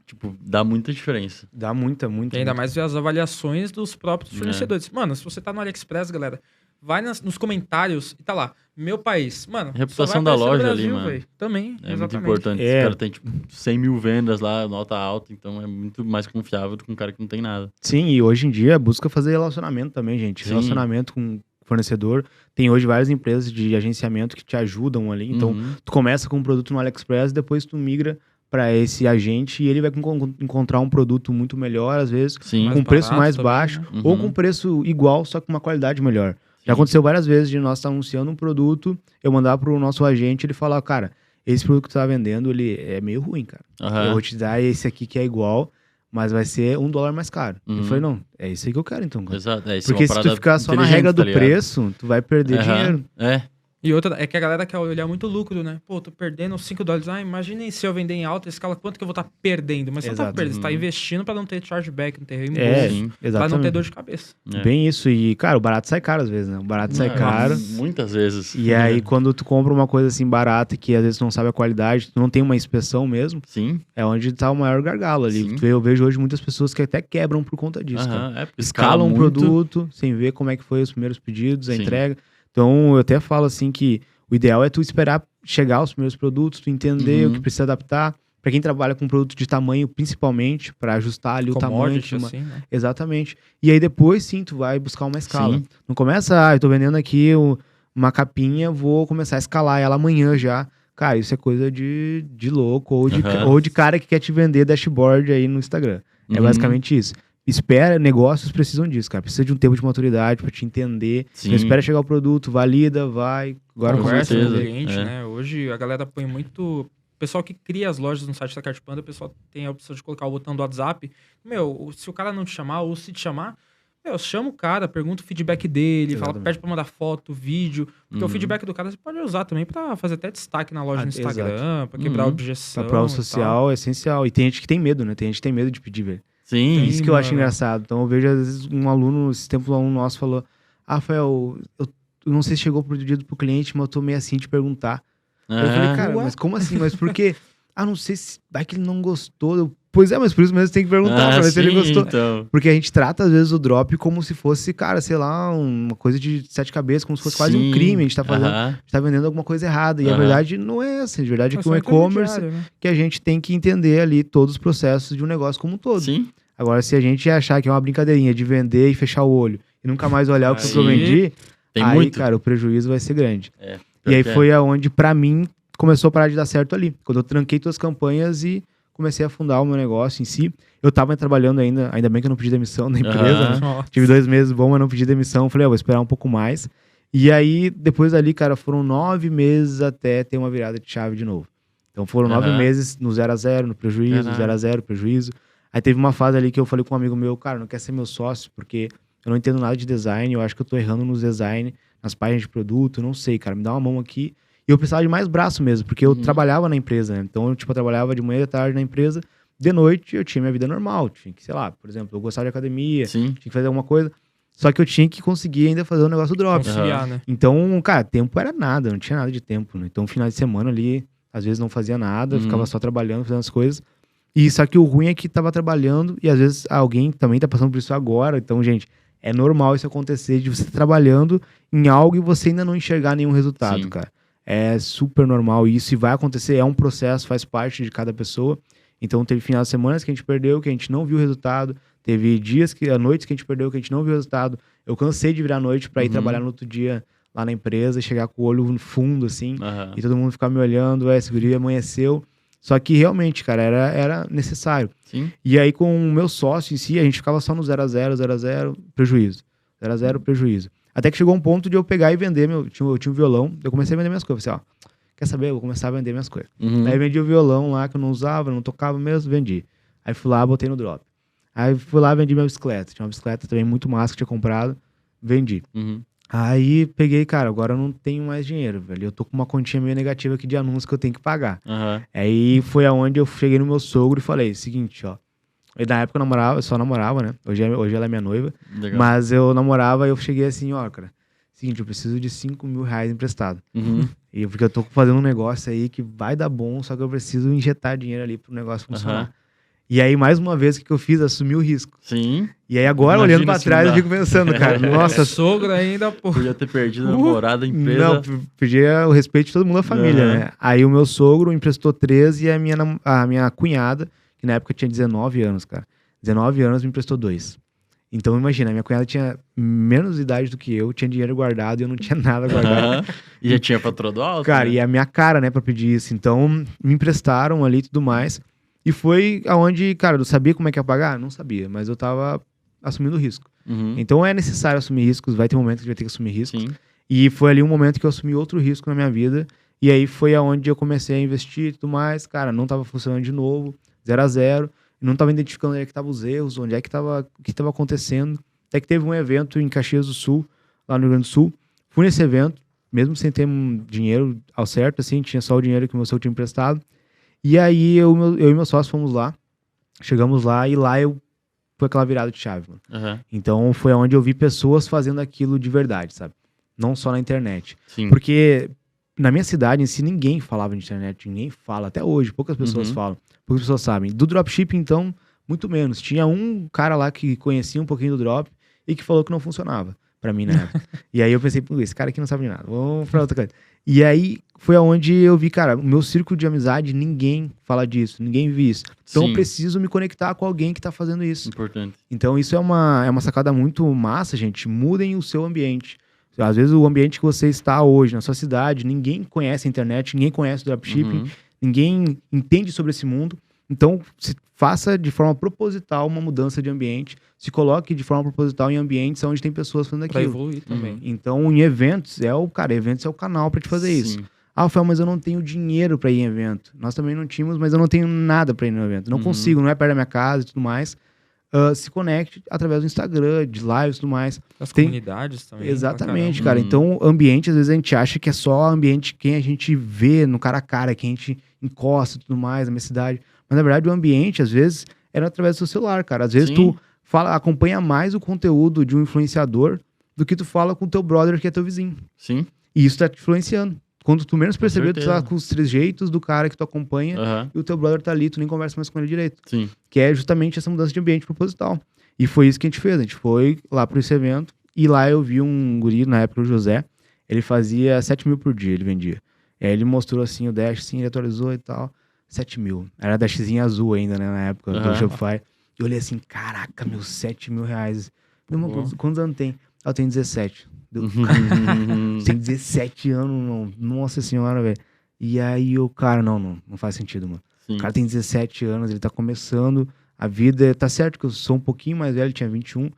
Tipo, dá muita diferença. Dá muita. E ainda mais ver as avaliações dos próprios fornecedores. Mano, se você tá no AliExpress, galera, vai nos comentários e tá lá, meu país. Mano, a reputação da loja Brasil, ali, mano. Véio. Também, é muito importante. Esse cara tem, tipo, 100 mil vendas lá, nota alta, então é muito mais confiável do que um cara que não tem nada. Sim, e hoje em dia busca fazer relacionamento também, gente. Relacionamento com fornecedor. Tem hoje várias empresas de agenciamento que te ajudam ali. Então, tu começa com um produto no AliExpress, depois tu migra para esse agente e ele vai encontrar um produto muito melhor, às vezes, com preço mais baixo, também, né? ou com preço igual, só com uma qualidade melhor. Já aconteceu várias vezes de nós estar anunciando um produto, eu mandar pro nosso agente, ele falar, cara, esse produto que tu tá vendendo, ele é meio ruim, cara. Eu vou te dar esse aqui que é igual, mas vai ser $1 mais caro. Eu falei, não, é isso aí que eu quero então, cara. Exato, porque se tu ficar só na regra do preço, tu vai perder dinheiro. E outra, é que a galera quer olhar muito lucro, né? Pô, tô perdendo $5. Imaginem se eu vender em alta escala, quanto que eu vou estar perdendo? Mas você não tá perdendo, você tá investindo pra não ter chargeback, não ter reembolso, pra não ter dor de cabeça. Bem isso. E, cara, o barato sai caro às vezes, né? O barato sai caro. Muitas vezes. E aí, quando tu compra uma coisa assim barata, que às vezes tu não sabe a qualidade, tu não tem uma inspeção mesmo, é onde tá o maior gargalo ali. Eu vejo hoje muitas pessoas que até quebram por conta disso, cara. Escalam um produto sem ver como é que foi os primeiros pedidos, a entrega. Então, eu até falo assim que o ideal é tu esperar chegar os primeiros produtos, tu entender o que precisa adaptar. Para quem trabalha com produto de tamanho, principalmente, para ajustar ali o tamanho. Assim, né? Exatamente. E aí depois, sim, tu vai buscar uma escala. Não começa, eu tô vendendo aqui uma capinha, vou começar a escalar ela amanhã já. Cara, isso é coisa de louco ou de cara que quer te vender dashboard aí no Instagram. É basicamente isso. Negócios precisam disso, cara. Precisa de um tempo de maturidade pra te entender. Não espera chegar o produto, valida, vai. Agora conversa com o cliente, né? Hoje a galera põe muito... O pessoal que cria as lojas no site da Cartpanda, o pessoal tem a opção de colocar o botão do WhatsApp. Se o cara não te chamar ou se te chamar, chama o cara, pergunta o feedback dele, pede pra mandar foto, vídeo. Porque o feedback do cara você pode usar também pra fazer até destaque na loja no Instagram, pra quebrar objeção. Pra prova social é essencial. E tem gente que tem medo, né? Tem gente que tem medo de pedir, velho. Sim. Isso que eu acho engraçado. Então eu vejo, às vezes, um aluno, esse tempo um aluno nosso falou, Rafael, eu não sei se chegou pro pedido pro cliente, mas eu tô meio assim de perguntar. Eu falei, cara, mas como assim? Mas por quê? Não sei se vai que ele não gostou. Pois é, mas por isso mesmo você tem que perguntar pra ver se ele gostou. Então. Porque a gente trata, às vezes, o drop como se fosse, cara, sei lá, uma coisa de 7 cabeças, como se fosse quase um crime. A gente tá fazendo, a gente tá vendendo alguma coisa errada. E a verdade não é essa. A verdade é que o e-commerce, que a gente tem que entender ali todos os processos de um negócio como um todo. Sim. Agora, se a gente achar que é uma brincadeirinha de vender e fechar o olho e nunca mais olhar o que eu vendi, aí, cara, o prejuízo vai ser grande. E aí foi aonde, pra mim, começou a parar de dar certo ali. Quando eu tranquei todas as campanhas e comecei a fundar o meu negócio em si. Eu tava trabalhando ainda bem que eu não pedi demissão da empresa, né? Tive 2 meses bom, mas não pedi demissão. Falei, vou esperar um pouco mais. E aí, depois ali, cara, foram 9 meses até ter uma virada de chave de novo. Então foram 9 meses no 0 a 0, no prejuízo, 0 a 0, prejuízo. Aí teve uma fase ali que eu falei com um amigo meu, cara, não quer ser meu sócio, porque eu não entendo nada de design, eu acho que eu tô errando nos design, nas páginas de produto, eu não sei, cara, me dá uma mão aqui. E eu precisava de mais braço mesmo, porque eu trabalhava na empresa, né? Então, tipo, eu trabalhava de manhã e de tarde na empresa. De noite, eu tinha minha vida normal. Tinha que, sei lá, por exemplo, eu gostava de academia, Sim. tinha que fazer alguma coisa. Só que eu tinha que conseguir ainda fazer o negócio do drop. Conciliar, né? Então, cara, tempo era nada, não tinha nada de tempo, né? Então, final de semana ali, às vezes não fazia nada, ficava só trabalhando, fazendo as coisas. E só que o ruim é que tava trabalhando e às vezes alguém também tá passando por isso agora. Então, gente, é normal isso acontecer de você estar trabalhando em algo e você ainda não enxergar nenhum resultado, Sim. cara. É super normal isso e vai acontecer, é um processo, faz parte de cada pessoa. Então, teve final de semana que a gente perdeu, que a gente não viu o resultado. Teve noites que a gente perdeu, que a gente não viu o resultado. Eu cansei de virar à noite pra ir trabalhar no outro dia lá na empresa, chegar com o olho no fundo, assim, e todo mundo ficar me olhando, esse guri amanheceu. Só que realmente, cara, era necessário. Sim. E aí, com o meu sócio em si, a gente ficava só no 0 a 0, 0 a 0, prejuízo. 0 a 0, prejuízo. Até que chegou um ponto de eu pegar e vender, eu tinha um violão, eu comecei a vender minhas coisas. Eu falei assim, ó, quer saber? Eu vou começar a vender minhas coisas. Aí vendi o violão lá, que eu não usava, não tocava mesmo, vendi. Aí fui lá, botei no drop. Aí fui lá, vendi minha bicicleta. Tinha uma bicicleta também muito massa que tinha comprado, vendi. Aí peguei, cara, agora eu não tenho mais dinheiro, velho. Eu tô com uma continha meio negativa aqui de anúncio que eu tenho que pagar. Aí foi aonde eu cheguei no meu sogro e falei, seguinte, ó. Na época eu só namorava, né? Hoje ela é minha noiva. Legal. Mas eu namorava e eu cheguei assim, ó, cara. Seguinte, eu preciso de 5 mil reais emprestado. Porque eu tô fazendo um negócio aí que vai dar bom, só que eu preciso injetar dinheiro ali pro negócio funcionar. E aí, mais uma vez, o que eu fiz? Assumi o risco. Sim. E aí, agora, Imagina olhando pra se trás, não eu dá. fico pensando, cara, nossa... Sogro ainda, pô. Podia ter perdido a namorada, a empresa. Não, pedia o respeito de todo mundo da família, né? Aí o meu sogro emprestou 13 e a minha cunhada, que na época tinha 19 anos, cara. 19 anos me emprestou 2. Então, imagina, a minha cunhada tinha menos idade do que eu, tinha dinheiro guardado e eu não tinha nada guardado. E já tinha patroa do alto, Cara, né? e a minha cara, né, pra pedir isso. Então, me emprestaram ali e tudo mais. E foi aonde, cara, eu sabia como é que ia pagar? Não sabia, mas eu tava assumindo risco. Então, é necessário assumir riscos, vai ter momentos que vai ter que assumir riscos. Sim. E foi ali um momento que eu assumi outro risco na minha vida. E aí foi aonde eu comecei a investir e tudo mais. Cara, não tava funcionando de novo, 0 a 0. Não tava identificando onde é que estavam os erros, onde é que tava, o que tava acontecendo. Até que teve um evento em Caxias do Sul, lá no Rio Grande do Sul. Fui nesse evento, mesmo sem ter dinheiro ao certo, assim, tinha só o dinheiro que o meu sogro tinha emprestado. E aí eu e meu sócio fomos lá, chegamos lá e lá foi aquela virada de chave, mano. Então foi onde eu vi pessoas fazendo aquilo de verdade, sabe? Não só na internet. Sim. Porque na minha cidade em si ninguém falava de internet, ninguém fala, até hoje, poucas pessoas falam, poucas pessoas sabem. Do dropshipping, então, muito menos. Tinha um cara lá que conhecia um pouquinho do drop e que falou que não funcionava pra mim na época. E aí eu pensei, pô, esse cara aqui não sabe de nada, vamos pra outra coisa. E aí foi aonde eu vi, cara, o meu círculo de amizade, ninguém fala disso, ninguém vive isso. Então Sim. eu preciso me conectar com alguém que tá fazendo isso. Importante. Então isso é uma sacada muito massa, gente. Mudem o seu ambiente. Às vezes o ambiente que você está hoje, na sua cidade, ninguém conhece a internet, ninguém conhece o dropshipping, ninguém entende sobre esse mundo. Então, faça de forma proposital uma mudança de ambiente. Se coloque de forma proposital em ambientes onde tem pessoas fazendo Pra aquilo. evoluir também. Então, em eventos, eventos é o canal pra te fazer isso. Ah, Rafael, mas eu não tenho dinheiro pra ir em evento. Nós também não tínhamos, mas eu não tenho nada pra ir no evento. Não consigo, não é perto da minha casa e tudo mais. Se conecte através do Instagram, de lives e tudo mais. As comunidades também. Exatamente, cara. Então, ambiente, às vezes a gente acha que é só ambiente quem a gente vê no cara a cara, quem a gente encosta e tudo mais na minha cidade. Mas, na verdade, o ambiente, às vezes, era através do seu celular, cara. Às vezes, tu acompanha mais o conteúdo de um influenciador do que tu fala com o teu brother, que é teu vizinho. Sim. E isso tá te influenciando. Quando tu menos perceber, tu certeza. tá com os trejeitos do cara que tu acompanha e o teu brother tá ali, tu nem conversa mais com ele direito. Sim. Que é justamente essa mudança de ambiente proposital. E foi isso que a gente fez. A gente foi lá para esse evento e lá eu vi um guri, na época o José, ele fazia 7 mil por dia, ele vendia. E aí ele mostrou assim o Dash, assim, ele atualizou e tal. 7 mil. Era Dashzinho azul ainda, né, na época do Shopify. E eu olhei assim, caraca, meu, 7 mil reais. Quantos anos tem? Eu tenho 17. Tem 17 anos, não. Nossa senhora, velho. E aí o cara, não faz sentido, mano. Sim. O cara tem 17 anos, ele tá começando a vida. Tá certo que eu sou um pouquinho mais velho, tinha 21,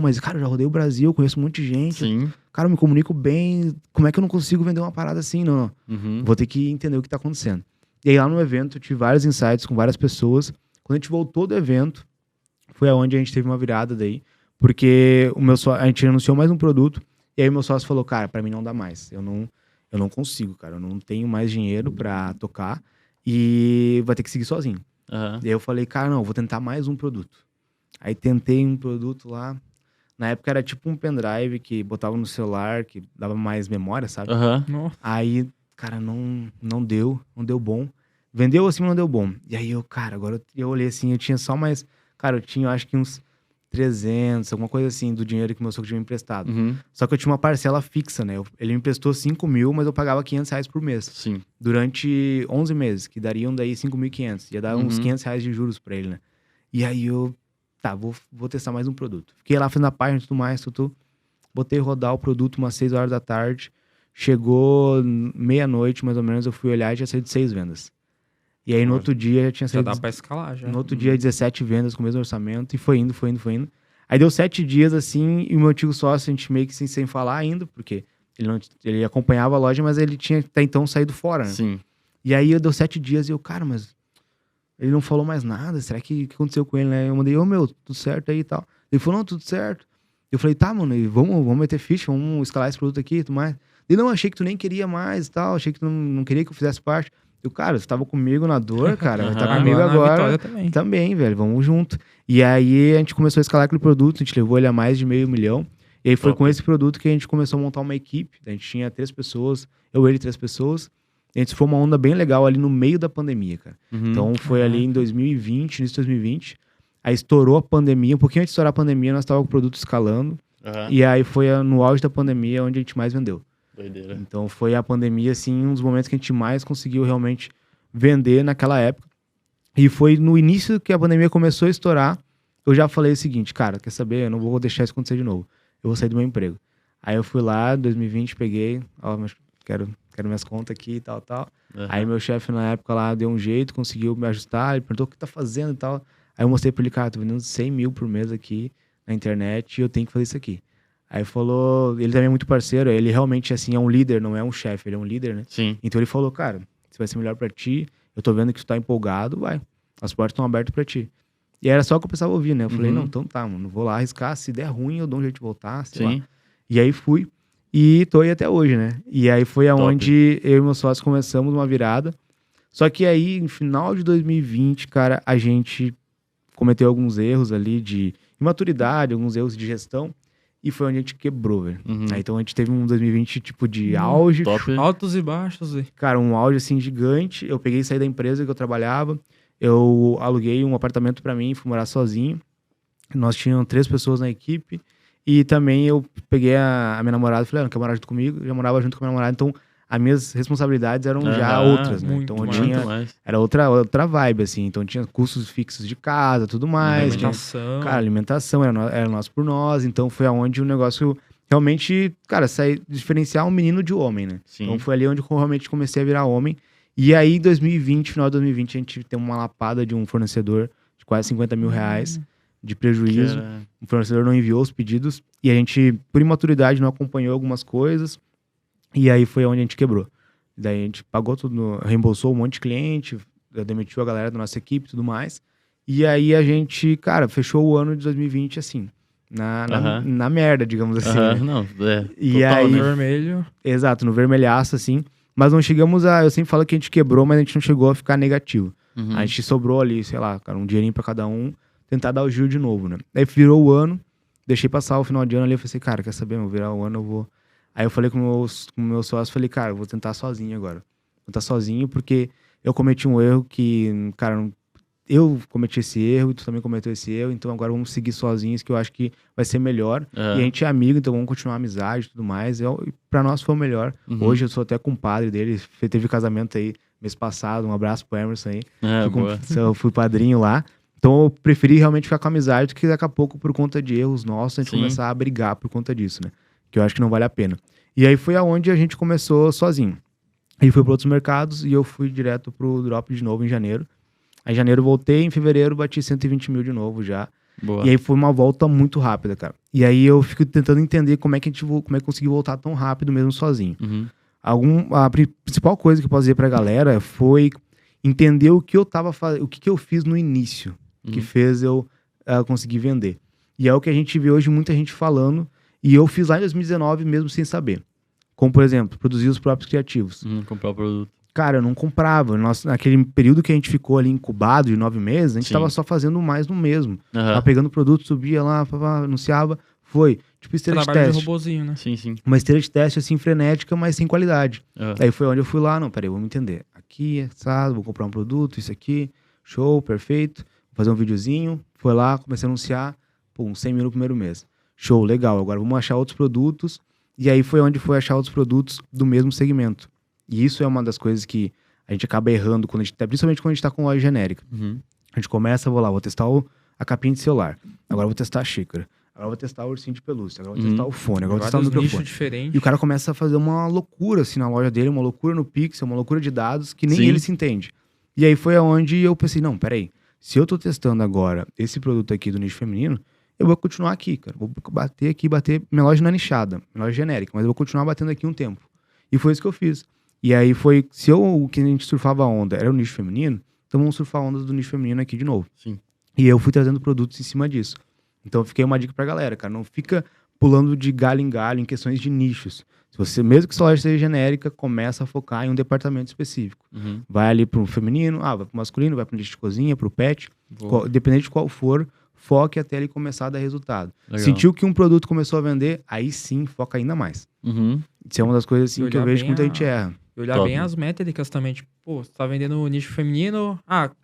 mas, cara, eu já rodei o Brasil, conheço um monte de gente. Sim. Cara, eu me comunico bem. Como é que eu não consigo vender uma parada assim? Não. Vou ter que entender o que tá acontecendo. E aí lá no evento eu tive vários insights com várias pessoas. Quando a gente voltou do evento, foi aonde a gente teve uma virada daí. Porque a gente anunciou mais um produto. E aí o meu sócio falou, cara, pra mim não dá mais. eu não consigo, cara. Eu não tenho mais dinheiro pra tocar e vai ter que seguir sozinho. Aham. E aí eu falei, cara, não, eu vou tentar mais um produto. Aí tentei um produto lá. Na época era tipo um pendrive que botava no celular, que dava mais memória, sabe? Aham. Nossa. Aí, cara, não deu bom. Vendeu assim, mas não deu bom. E aí cara, agora eu olhei assim, eu tinha só mais... Cara, eu tinha acho que uns 300, alguma coisa assim, do dinheiro que meu sogro tinha me emprestado. Uhum. Só que eu tinha uma parcela fixa, né? Ele me emprestou 5 mil, mas eu pagava 500 reais por mês. Sim. Durante 11 meses, que dariam daí 5.500. Ia dar uns Uhum. 500 reais de juros pra ele, né? E aí eu... Tá, vou testar mais um produto. Fiquei lá fazendo a página e tudo mais, tudo. Botei rodar o produto umas 6 horas da tarde. Chegou meia-noite, mais ou menos, eu fui olhar e já saiu de 6 vendas. E aí no Olha, outro dia já tinha Já saído... dá pra escalar, já. No outro dia 17 vendas com o mesmo orçamento. E foi indo. Aí deu 7 dias assim, e o meu antigo sócio, a gente meio que sem falar ainda, porque ele acompanhava a loja, mas ele tinha até então saído fora, né? Sim. E aí deu 7 dias e eu, cara, mas ele não falou mais nada, será que aconteceu com ele, né? Eu mandei, meu, tudo certo aí e tal. Ele falou, não, tudo certo. Eu falei, tá, mano, vamos meter ficha, vamos escalar esse produto aqui e tudo mais. Ele, não, achei que tu nem queria mais e tal, achei que tu não queria que eu fizesse parte. Eu, cara, você tava comigo na dor, cara, tá Aham. comigo na agora. Vitória também. Também, velho, vamos junto. E aí a gente começou a escalar aquele produto, a gente levou ele a mais de 500 mil. E aí foi Top. com esse produto que a gente começou a montar uma equipe. A gente tinha 3 pessoas, ele 3 pessoas. E a gente foi uma onda bem legal ali no meio da pandemia, cara. Uhum. Então foi ali em 2020, início de 2020. Aí estourou a pandemia, um pouquinho antes de estourar a pandemia, nós estávamos com o produto escalando. Aham. E aí foi no auge da pandemia onde a gente mais vendeu. Doideira. Então foi a pandemia, assim, um dos momentos que a gente mais conseguiu realmente vender naquela época. E foi no início que a pandemia começou a estourar, eu já falei o seguinte, cara, quer saber? Eu não vou deixar isso acontecer de novo. Eu vou sair do meu emprego. Aí eu fui lá, 2020, peguei, ó, mas quero minhas contas aqui e tal. Aham. Aí meu chefe na época lá deu um jeito, conseguiu me ajustar, ele perguntou o que tá fazendo e tal. Aí eu mostrei pra ele, cara, tô vendendo 100 mil por mês aqui na internet e eu tenho que fazer isso aqui. Aí falou, ele também é muito parceiro, ele realmente, assim, é um líder, não é um chefe, ele é um líder, né? Sim. Então ele falou, cara, se vai ser melhor pra ti, eu tô vendo que tu tá empolgado, vai. As portas estão abertas pra ti. E era só o que eu precisava ouvir, né? Eu falei, Uhum. não, então tá, mano, vou lá arriscar, se der ruim eu dou um jeito de voltar, sei lá. Sim. E aí fui, e tô aí até hoje, né? E aí foi aonde eu e meus sócios começamos uma virada. Só que aí, no final de 2020, cara, a gente cometeu alguns erros ali de imaturidade, alguns erros de gestão, e foi onde a gente quebrou, velho. Uhum. Aí, então a gente teve um 2020 tipo de auge, Top. Altos e baixos. E... cara, um auge assim gigante. Eu peguei e saí da empresa que eu trabalhava, eu aluguei um apartamento pra mim, fui morar sozinho. Nós tínhamos 3 pessoas na equipe. E também eu peguei a minha namorada e falei, não quer morar junto comigo? Eu já morava junto com a minha namorada, então as minhas responsabilidades eram já Aham, outras, né? muito Então eu mais. tinha... Muito mais. Era outra vibe, assim. Então tinha custos fixos de casa, tudo mais. Tinha, Alimentação. cara, alimentação era nós por nós. Então foi aonde o negócio realmente, cara, diferenciar um menino de homem, né? Sim. Então foi ali onde eu realmente comecei a virar homem. E aí, em 2020, final de 2020, a gente tem uma lapada de um fornecedor de quase 50 mil reais de prejuízo. Cara, O fornecedor não enviou os pedidos e a gente, por imaturidade, não acompanhou algumas coisas. E aí foi onde a gente quebrou. Daí a gente pagou tudo, reembolsou um monte de cliente, demitiu a galera da nossa equipe e tudo mais. E aí a gente, cara, fechou o ano de 2020 assim, Aham. na merda, digamos assim. aham, né? não, E total, aí- né? Vermelho. Exato, no vermelhaço, assim. Mas não chegamos a. Eu sempre falo que a gente quebrou, mas a gente não chegou a ficar negativo. Uhum. A gente sobrou ali, sei lá, cara, um dinheirinho pra cada um, tentar dar o giro de novo, né? Aí virou o ano, deixei passar o final de ano ali, eu falei assim, cara, quer saber, meu, virar o ano eu vou... Aí eu falei com o meu sócio, falei, cara, eu vou tentar sozinho agora. Vou tentar sozinho porque eu cometi um erro que, cara, eu cometi esse erro e tu também cometeu esse erro, então agora vamos seguir sozinhos, que eu acho que vai ser melhor. Aham. E a gente é amigo, então vamos continuar a amizade e tudo mais. E pra nós foi o melhor. Uhum. Hoje eu sou até compadre dele, teve casamento aí mês passado, um abraço pro Emerson aí. É, boa. Eu fui padrinho lá. Então eu preferi realmente ficar com a amizade do que daqui a pouco, por conta de erros nossos, a gente Sim. começar a brigar por conta disso, né? Que eu acho que não vale a pena. E aí foi aonde a gente começou sozinho. Ele foi para outros mercados e eu fui direto pro Drop de novo em janeiro. Aí em janeiro eu voltei, em fevereiro bati 120 mil de novo já. Boa. E aí foi uma volta muito rápida, cara. E aí eu fico tentando entender como é que eu consegui voltar tão rápido mesmo sozinho. Uhum. A principal coisa que eu posso dizer pra galera foi entender o que eu tava fazendo, o que eu fiz no início, que Uhum. fez eu conseguir vender. E é o que a gente vê hoje muita gente falando, e eu fiz lá em 2019 mesmo sem saber. Como, por exemplo, produzir os próprios criativos. Comprar o produto. Cara, eu não comprava. Naquele período que a gente ficou ali incubado de 9 meses, a gente tava só fazendo mais no mesmo. Tava pegando produto, subia lá, anunciava, foi. Tipo esteira de Trabalho de teste. robozinho, né? Sim. Uma esteira de teste, assim, frenética, mas sem qualidade. Aí foi onde eu fui lá, não, peraí, vamos entender. Aqui, assado, vou comprar um produto, isso aqui, show, perfeito. Vou fazer um videozinho, foi lá, comecei a anunciar, pum, 100 mil no primeiro mês. Show, legal, agora vamos achar outros produtos. E aí foi onde foi achar outros produtos do mesmo segmento. E isso é uma das coisas que a gente acaba errando, principalmente quando a gente tá com loja genérica. A gente começa, vou testar a capinha de celular. Agora eu vou testar a xícara. Agora eu vou testar o ursinho de pelúcia. Agora eu vou testar o fone. Agora eu vou testar o microfone. Diferentes. E o cara começa a fazer uma loucura assim na loja dele, uma loucura no Pixel, uma loucura de dados que nem ele se entende. E aí foi aonde eu pensei, não, peraí. Se eu tô testando agora esse produto aqui do nicho feminino, eu vou continuar aqui, cara. Vou bater. Minha loja não é nichada, minha loja é genérica, mas eu vou continuar batendo aqui um tempo. E foi isso que eu fiz. E aí foi, o que a gente surfava a onda era o nicho feminino, então vamos surfar a onda do nicho feminino aqui de novo. Sim. E eu fui trazendo produtos em cima disso. Então fiquei uma dica pra galera, cara, não fica pulando de galho em galho em questões de nichos. Se você, mesmo que sua loja seja genérica, começa a focar em um departamento específico. Vai ali pro feminino, vai pro masculino, vai pro nicho de cozinha, pro pet, independente de qual for, foque até ele começar a dar resultado. Legal. Sentiu que um produto começou a vender, aí sim, foca ainda mais. Isso é uma das coisas assim, que eu vejo que muita gente erra. E olhar bem as métricas também, tipo, pô, você tá vendendo o nicho feminino,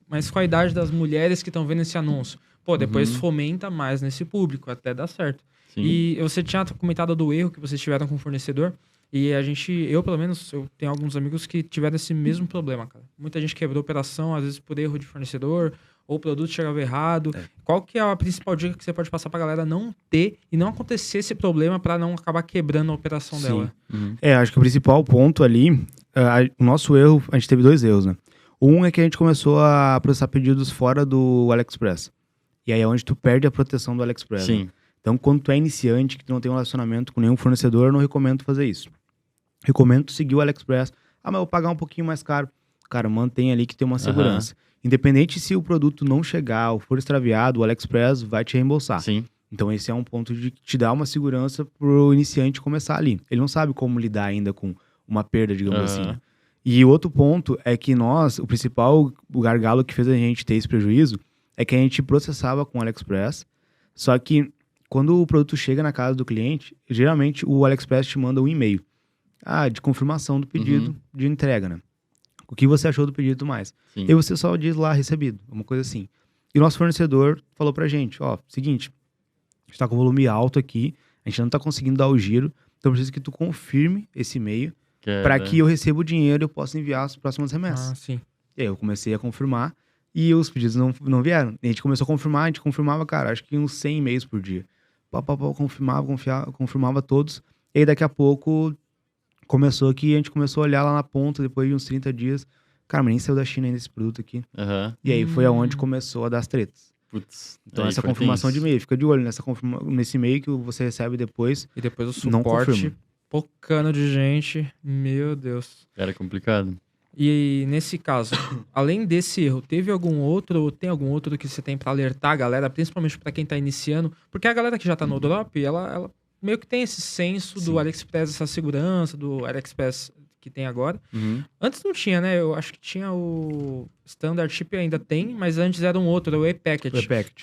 mas qual a idade das mulheres que estão vendo esse anúncio? Pô, depois fomenta mais nesse público, até dá certo. Sim. E você tinha comentado do erro que vocês tiveram com o fornecedor, e eu pelo menos, eu tenho alguns amigos que tiveram esse mesmo problema, cara. Muita gente quebrou operação, às vezes por erro de fornecedor, ou o produto chegava errado. Qual que é a principal dica que você pode passar pra galera não ter e não acontecer esse problema pra não acabar quebrando a operação dela? Acho que o principal ponto ali, o nosso erro, a gente teve 2 erros, né? Um é que a gente começou a processar pedidos fora do AliExpress. E aí é onde tu perde a proteção do AliExpress. Sim. Né? Então, quando tu é iniciante, que tu não tem um relacionamento com nenhum fornecedor, eu não recomendo fazer isso. Recomendo tu seguir o AliExpress. Mas eu vou pagar um pouquinho mais caro. Cara, mantém ali que tem uma segurança. Independente se o produto não chegar ou for extraviado, o AliExpress vai te reembolsar. Sim. Então esse é um ponto de te dar uma segurança pro iniciante começar ali. Ele não sabe como lidar ainda com uma perda, digamos assim. Né? E outro ponto é que o gargalo que fez a gente ter esse prejuízo é que a gente processava com o AliExpress, só que quando o produto chega na casa do cliente, geralmente o AliExpress te manda um e-mail de confirmação do pedido de entrega, né? O que você achou do pedido e tudo mais. Sim. E você só diz lá, recebido, uma coisa assim. E o nosso fornecedor falou pra gente, seguinte, a gente tá com volume alto aqui, a gente não tá conseguindo dar o giro, então eu preciso que tu confirme esse e-mail para que eu receba o dinheiro e eu possa enviar as próximas remessas. Sim. E aí eu comecei a confirmar e os pedidos não vieram. E a gente começou a confirmar, cara, acho que uns 100 e-mails por dia. Confirmava todos. E aí daqui a pouco começou que a gente começou a olhar lá na ponta, depois de uns 30 dias. Cara, mas nem saiu da China ainda esse produto aqui. E aí foi aonde começou a dar as tretas. Putz, então essa confirmação de e-mail, fica de olho nesse e-mail que você recebe depois. E depois o suporte, pocando de gente, meu Deus. Era complicado. E nesse caso, além desse erro, tem algum outro que você tem pra alertar a galera, principalmente pra quem tá iniciando? Porque a galera que já tá no drop, ela meio que tem esse senso do AliExpress, essa segurança do AliExpress que tem agora. Antes não tinha, né? Eu acho que tinha o Standard Ship, ainda tem, mas antes era um outro, o ePacket,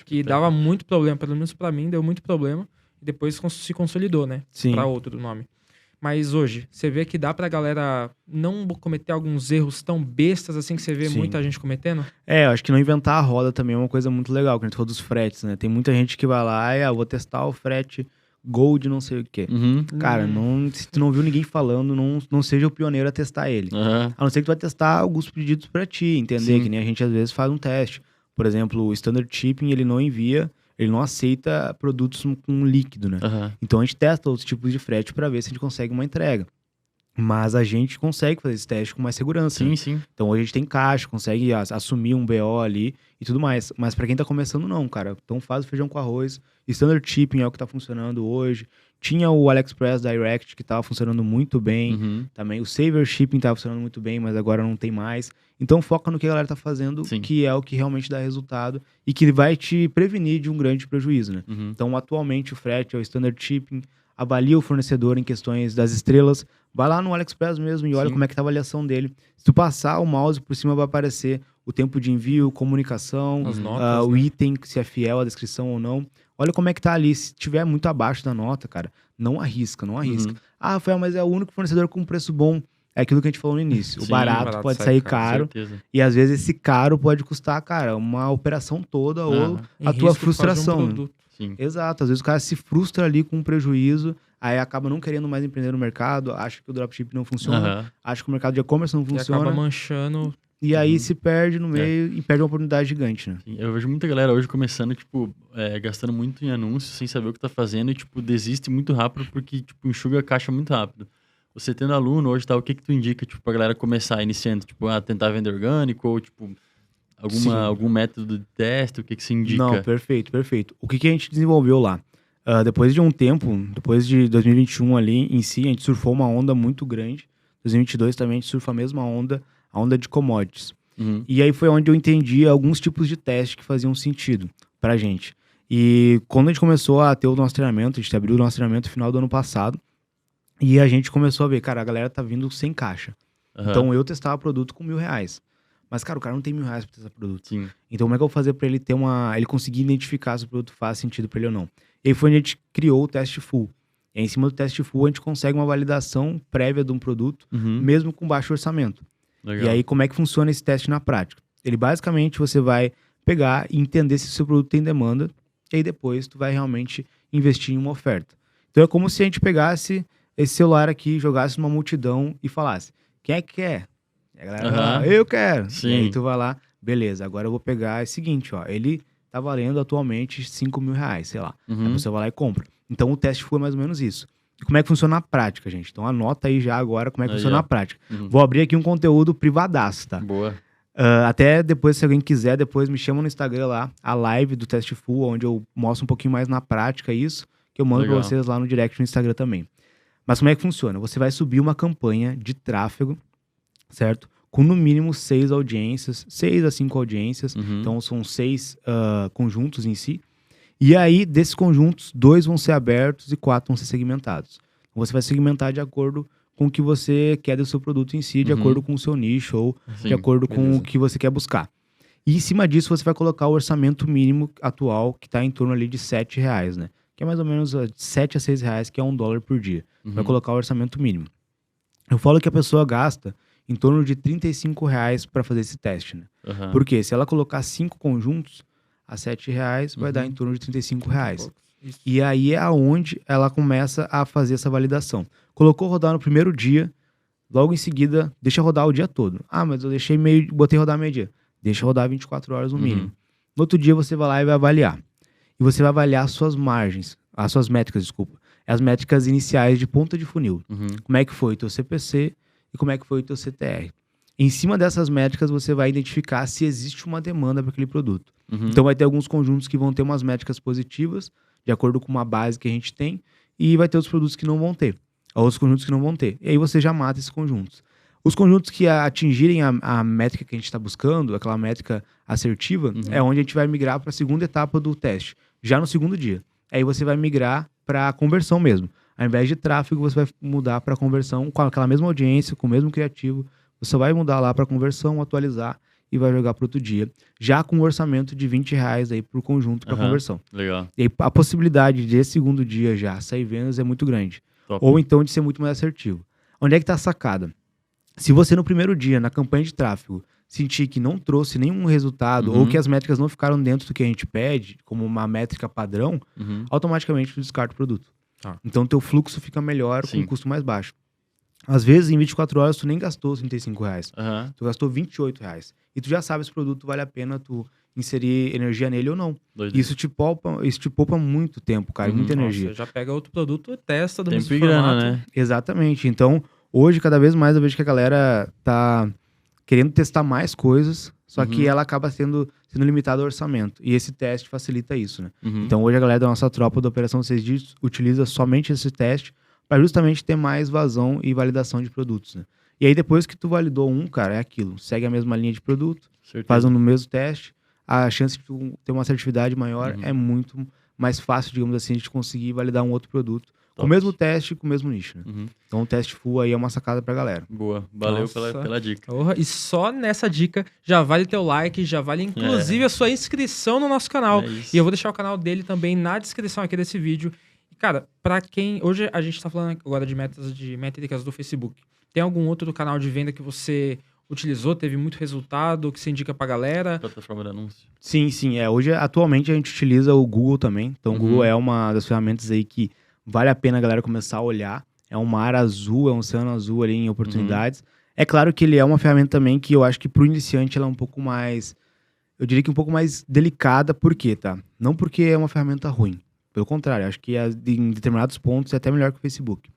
que dava muito problema, pelo menos pra mim, deu muito problema. E depois se consolidou, né? Sim. Pra outro nome. Mas hoje, você vê que dá pra galera não cometer alguns erros tão bestas assim que você vê muita gente cometendo? Eu acho que não inventar a roda também é uma coisa muito legal, que a gente falou dos fretes, né? Tem muita gente que vai lá e vou testar o frete Gold não sei o quê. Cara, se tu não viu ninguém falando, não seja o pioneiro a testar ele. A não ser que tu vai testar alguns pedidos pra ti, entender? Que nem a gente às vezes faz um teste. Por exemplo, o Standard Shipping, ele não aceita produtos com líquido, né? Então a gente testa outros tipos de frete pra ver se a gente consegue uma entrega. Mas a gente consegue fazer esse teste com mais segurança. Sim. Então hoje a gente tem caixa, consegue assumir um BO ali e tudo mais. Mas pra quem tá começando, não, cara. Então faz o feijão com arroz. Standard Shipping é o que tá funcionando hoje. Tinha o AliExpress Direct que tava funcionando muito bem. Também o Saver Shipping tava funcionando muito bem, mas agora não tem mais. Então foca no que a galera tá fazendo, que é o que realmente dá resultado e que vai te prevenir de um grande prejuízo, né? Então atualmente o frete é o Standard Shipping. avalia o fornecedor em questões das estrelas. Vai lá no AliExpress mesmo e olha Sim. como é que tá a avaliação dele. Se tu passar o mouse por cima, vai aparecer o tempo de envio, comunicação, As notas, o né? item, se é fiel à descrição ou não. Olha como é que tá ali. Se tiver muito abaixo da nota, cara, não arrisca, não arrisca. Uhum. Ah, Rafael, mas é o único fornecedor com preço bom. É aquilo que a gente falou no início. O Sim, barato pode sair Com caro. certeza. E às vezes esse caro pode custar, cara, uma operação toda ou Aham. a Em tua risco por causa de um frustração. produto. Sim. Exato, às vezes o cara se frustra ali com um prejuízo, aí acaba não querendo mais empreender no mercado, acha que o dropship não funciona, Aham. acha que o mercado de e-commerce não E acaba funciona, manchando. e aí Uhum. se perde no meio e perde uma oportunidade gigante, né? Sim, eu vejo muita galera hoje começando, tipo, gastando muito em anúncios sem saber o que tá fazendo e, tipo, desiste muito rápido porque, tipo, enxuga a caixa muito rápido. Você tendo aluno hoje, tá, o que que tu indica, tipo, pra galera começar iniciando? Tipo, tentar vender orgânico ou, tipo, Sim. algum método de teste? O que que se indica? Não, perfeito, perfeito. O que a gente desenvolveu lá? Depois de um tempo, depois de 2021 ali em si, a gente surfou uma onda muito grande. 2022 também a gente surfa a mesma onda, a onda de commodities. Uhum. E aí foi onde eu entendi alguns tipos de teste que faziam sentido pra gente. E quando a gente começou a ter o nosso treinamento, a gente abriu o nosso treinamento no final do ano passado, e a gente começou a ver, cara, a galera tá vindo sem caixa. Aham. Então eu testava produto com R$1.000. Mas, cara, o cara não tem R$1.000 pra testar produto. Sim. Então como é que eu vou fazer pra ele ter ele conseguir identificar se o produto faz sentido pra ele ou não? E aí foi onde a gente criou o teste full. E aí, em cima do teste full a gente consegue uma validação prévia de um produto, Uhum. mesmo com baixo orçamento. Legal. E aí, como é que funciona esse teste na prática? Ele basicamente você vai pegar e entender se o seu produto tem demanda, e aí depois tu vai realmente investir em uma oferta. Então é como se a gente pegasse esse celular aqui, jogasse numa multidão e falasse: quem é que quer? E a galera vai lá, Aham. eu quero. Sim. E aí tu vai lá, beleza, agora eu vou pegar o seguinte, ó, ele tá valendo atualmente R$5.000, sei lá. Aí a Uhum. pessoa vai lá e compra. Então o teste foi mais ou menos isso. E como é que funciona na prática, gente? Então anota aí já agora como é que Aí, funciona ó. na prática. Uhum. Vou abrir aqui um conteúdo privadaço, tá? Boa. Até depois, se alguém quiser, depois me chama no Instagram lá, a live do Teste Full, onde eu mostro um pouquinho mais na prática isso, que eu mando pra Legal. vocês lá no direct no Instagram também. Mas como é que funciona? Você vai subir uma campanha de tráfego, certo? Com no mínimo 6 audiências, 6 a 5 audiências, Uhum. então são 6 conjuntos em si. E aí, desses conjuntos, 2 vão ser abertos e 4 vão ser segmentados. Então, você vai segmentar de acordo com o que você quer do seu produto em si, de Uhum. acordo com o seu nicho ou Sim. de acordo com beleza. o que você quer buscar. E em cima disso, você vai colocar o orçamento mínimo atual, que está em torno ali de R$7, né? Que é mais ou menos de 7 a 6 reais, que é $1 por dia. Uhum. Vai colocar o orçamento mínimo. Eu falo que a pessoa gasta em torno de R$35 para fazer esse teste, né? Aham. Porque se ela colocar 5 conjuntos, a R$7 vai Uhum. dar em torno de R$35. Isso. E aí é aonde ela começa a fazer essa validação. Colocou rodar no primeiro dia, logo em seguida, deixa rodar o dia todo. Ah, mas eu botei rodar meio dia. Deixa rodar 24 horas no Uhum. mínimo. No outro dia você vai lá e vai avaliar. E você vai avaliar as suas margens, as suas métricas, desculpa. As métricas iniciais de ponta de funil. Uhum. Como é que foi o teu CPC e como é que foi o teu CTR. Em cima dessas métricas, você vai identificar se existe uma demanda para aquele produto. Uhum. Então vai ter alguns conjuntos que vão ter umas métricas positivas, de acordo com uma base que a gente tem, e vai ter outros produtos que não vão ter, outros conjuntos que não vão ter. E aí você já mata esses conjuntos. Os conjuntos que atingirem a métrica que a gente está buscando, aquela métrica assertiva, é onde a gente vai migrar para a segunda etapa do teste, já no segundo dia. Aí você vai migrar para a conversão mesmo. Ao invés de tráfego, você vai mudar para conversão com aquela mesma audiência, com o mesmo criativo. Você vai mudar lá para conversão, atualizar e vai jogar para outro dia. Já com um orçamento de R$20 aí por conjunto para Aham. conversão. Legal. E aí, a possibilidade de esse segundo dia já sair vendas é muito grande. Top. Ou então de ser muito mais assertivo. Onde é que tá a sacada? Se você no primeiro dia, na campanha de tráfego, sentir que não trouxe nenhum resultado Uhum. ou que as métricas não ficaram dentro do que a gente pede, como uma métrica padrão, Uhum. automaticamente tu descarta o produto. Tá. Então teu fluxo fica melhor com Sim. um custo mais baixo. Às vezes, em 24 horas, tu nem gastou R$35. Aham. Tu gastou R$28. E tu já sabe se o produto vale a pena tu inserir energia nele ou não. Doido. Isso te poupa muito tempo, cara, e Uhum. muita Nossa, energia. já pega outro produto, testa do Tempo mesmo e grana, formato. né? Exatamente. Então, hoje, cada vez mais eu vejo que a galera tá querendo testar mais coisas, só que Uhum. ela acaba sendo limitada ao orçamento. E esse teste facilita isso, né? Uhum. Então, hoje a galera da nossa tropa da Operação 6 Dígitos utiliza somente esse teste para justamente ter mais vazão e validação de produtos, né? E aí, depois que tu validou um, cara, é aquilo. Segue a mesma linha de produto, Certeza. faz no mesmo teste, a chance de tu ter uma assertividade maior Uhum. é muito mais fácil, digamos assim, de conseguir validar um outro produto Com o mesmo teste, com o mesmo nicho, né? Uhum. Então o teste full aí é uma sacada pra galera. Boa, valeu Nossa. pela dica. Porra, e só nessa dica já vale teu like, já vale inclusive a sua inscrição no nosso canal. É isso. E eu vou deixar o canal dele também na descrição aqui desse vídeo. E, cara, pra quem... Hoje a gente tá falando agora de métricas do Facebook. Tem algum outro canal de venda que você utilizou, teve muito resultado, que você indica pra galera? Plataforma de anúncio. Sim. Hoje, atualmente, a gente utiliza o Google também. Então, o Uhum. Google é uma das ferramentas aí que vale a pena a galera começar a olhar. É um mar azul, é um oceano azul ali em oportunidades. É claro que ele é uma ferramenta também que eu acho que pro iniciante ela é um pouco mais... Eu diria que um pouco mais delicada. Por quê, tá? Não porque é uma ferramenta ruim. Pelo contrário, acho que em determinados pontos é até melhor que o Facebook.